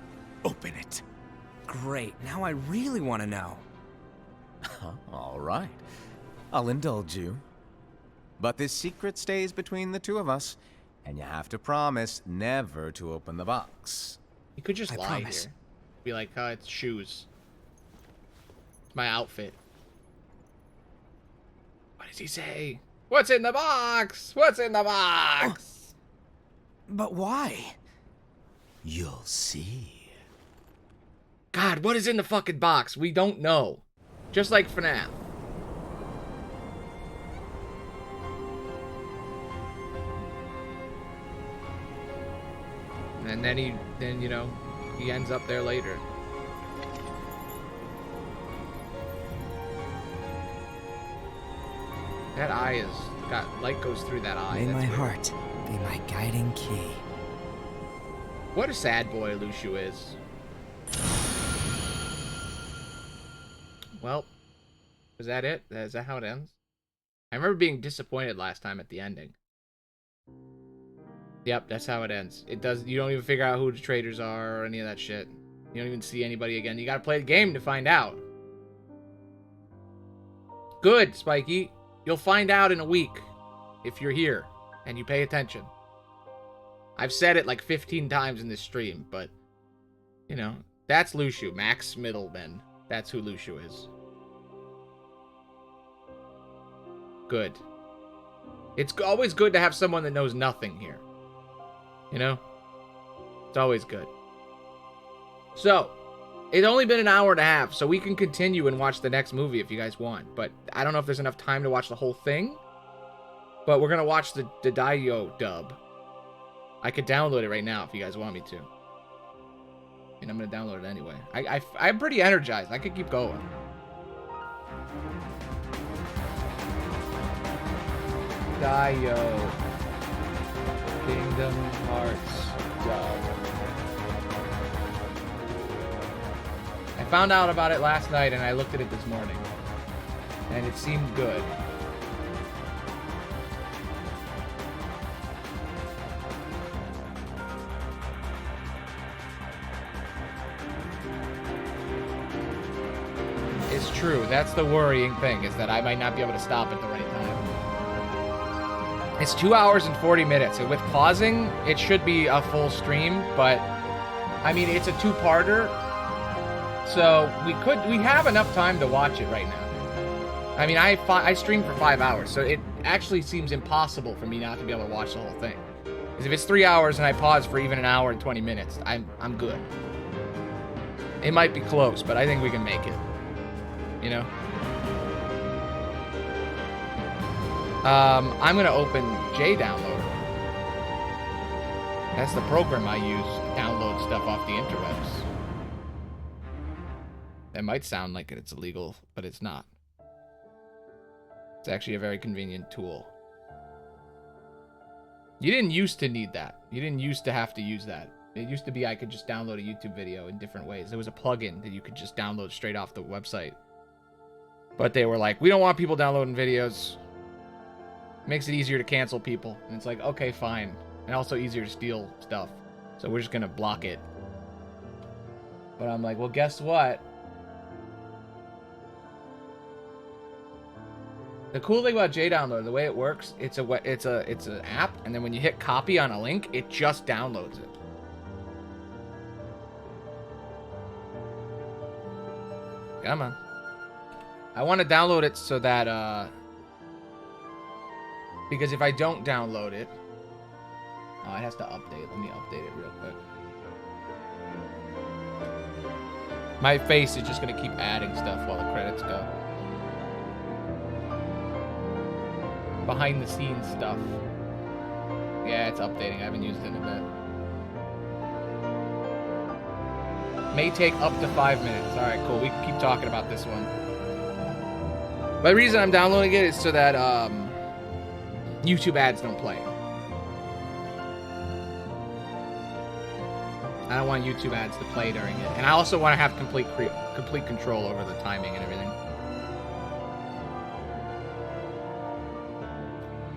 open it. Great, now I really want to know. All right. I'll indulge you. But this secret stays between the two of us, and you have to promise never to open the box. You could just lie promise. here. Be like, it's shoes. It's my outfit. What does he say? What's in the box? What's in the box? But why? You'll see. God, what is in the fucking box? We don't know. Just like FNAF. And then he ends up there later. That eye is got light goes through that eye. May That's my weird. heart be my guiding key. What a sad boy Luxu is. Well, is that it? Is that how it ends? I remember being disappointed last time at the ending. Yep, that's how it ends. It does. You don't even figure out who the traitors are or any of that shit. You don't even see anybody again. You gotta play the game to find out. Good, Spiky. You'll find out in a week if you're here and you pay attention. I've said it like 15 times in this stream, but, you know, that's Luxu. Max Middleman. That's who Luxu is. Good. It's always good to have someone that knows nothing here. You know? It's always good. So, it's only been an hour and a half, so we can continue and watch the next movie if you guys want. But I don't know if there's enough time to watch the whole thing. But we're going to watch the Daiyo dub. I could download it right now if you guys want me to. And I'm going to download it anyway. I'm pretty energized. I could keep going. Daiyo. Kingdom Hearts dub. I found out about it last night and I looked at it this morning. And it seemed good. It's true. That's the worrying thing, is that I might not be able to stop at the right time. It's 2 hours and 40 minutes, and with pausing, it should be a full stream, but, I mean, it's a two-parter, so we have enough time to watch it right now. I mean, I streamed for 5 hours, so it actually seems impossible for me not to be able to watch the whole thing. Because if it's 3 hours and I pause for even an hour and 20 minutes, I'm good. It might be close, but I think we can make it. You know? I'm gonna open JDownloader. That's the program I use to download stuff off the interwebs. That might sound like it's illegal, but it's not. It's actually a very convenient tool. You didn't used to need that. You didn't used to have to use that. It used to be I could just download a YouTube video in different ways. There was a plugin that you could just download straight off the website. But they were like, we don't want people downloading videos. Makes it easier to cancel people. And it's like, okay, fine. And also easier to steal stuff. So we're just going to block it. But I'm like, well, guess what? The cool thing about JDownloader, the way it works, it's an app, and then when you hit copy on a link, it just downloads it. Come on. I want to download it so that, because if I don't download it, oh, it has to update. Let me update it real quick. My face is just going to keep adding stuff while the credits go. Behind the scenes stuff. Yeah, it's updating. I haven't used it in a bit. May take up to 5 minutes. Alright, cool. We can keep talking about this one. But the reason I'm downloading it is so that YouTube ads don't play. I don't want YouTube ads to play during it. And I also want to have complete control over the timing and everything.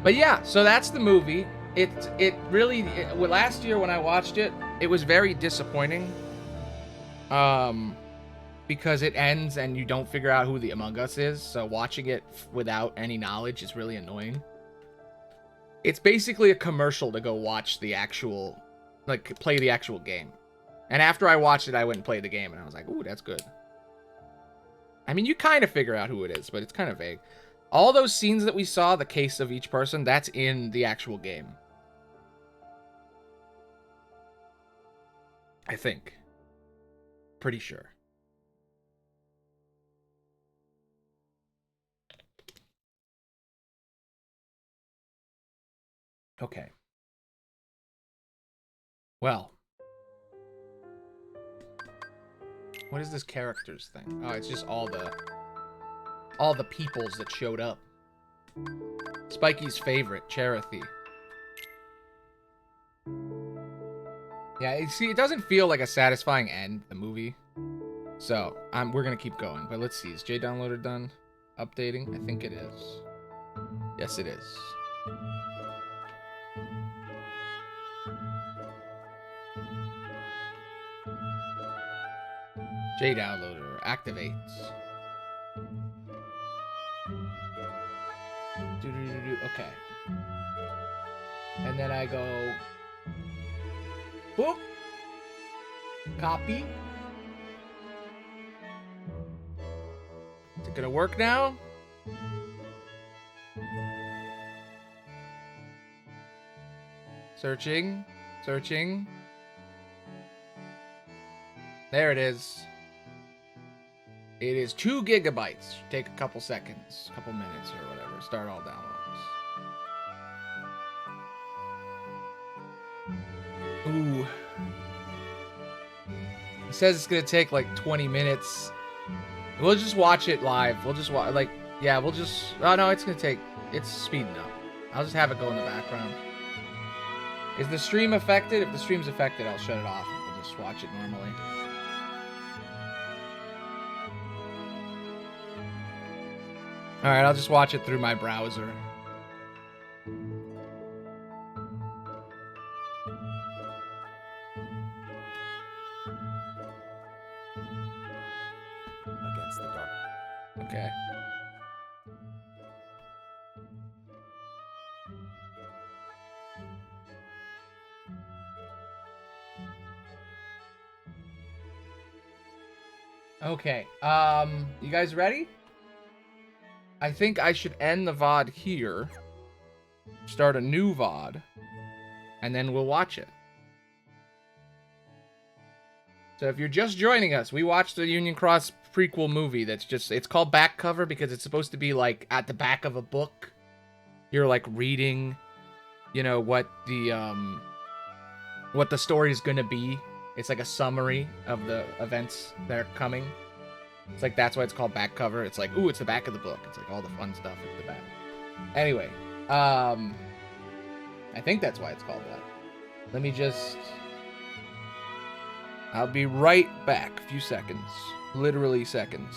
But yeah, so that's the movie. Last year when I watched it, it was very disappointing. Because it ends and you don't figure out who the Among Us is. So watching it without any knowledge is really annoying. It's basically a commercial to go watch the actual, like, play the actual game. And after I watched it, I went and played the game, and I was like, ooh, that's good. I mean, you kind of figure out who it is, but it's kind of vague. All those scenes that we saw, the case of each person, that's in the actual game. I think. Pretty sure. Okay. Well. What is this characters thing? Oh, it's just all the peoples that showed up. Spiky's favorite, Cherothy. Yeah, see, it doesn't feel like a satisfying end, the movie. So, we're gonna keep going. But let's see, is JDownloader done updating? I think it is. Yes, it is. JDownloader activates. Okay. And then I go, boop, copy. Is it gonna work now? Searching, searching. There it is. It is 2 gigabytes. Should take a couple seconds, couple minutes or whatever. Start all downloads. Ooh. It says it's gonna take like 20 minutes. We'll just watch it live. We'll just watch, like, yeah, we'll just, oh no, it's gonna take, it's speeding up. I'll just have it go in the background. Is the stream affected? If the stream's affected, I'll shut it off and we'll just watch it normally. Alright, I'll just watch it through my browser. Against the dark. Okay. Okay, you guys ready? I think I should end the VOD here, start a new VOD, and then we'll watch it. So if you're just joining us, we watched the Union Cross prequel movie that's just, it's called back cover because it's supposed to be like at the back of a book. You're like reading, you know, what the story's gonna be. It's like a summary of the events that are coming. It's like, that's why it's called back cover. It's like, ooh, it's the back of the book. It's like all the fun stuff at the back. Anyway, I think that's why it's called that. Let me just, I'll be right back. A few seconds. Literally seconds.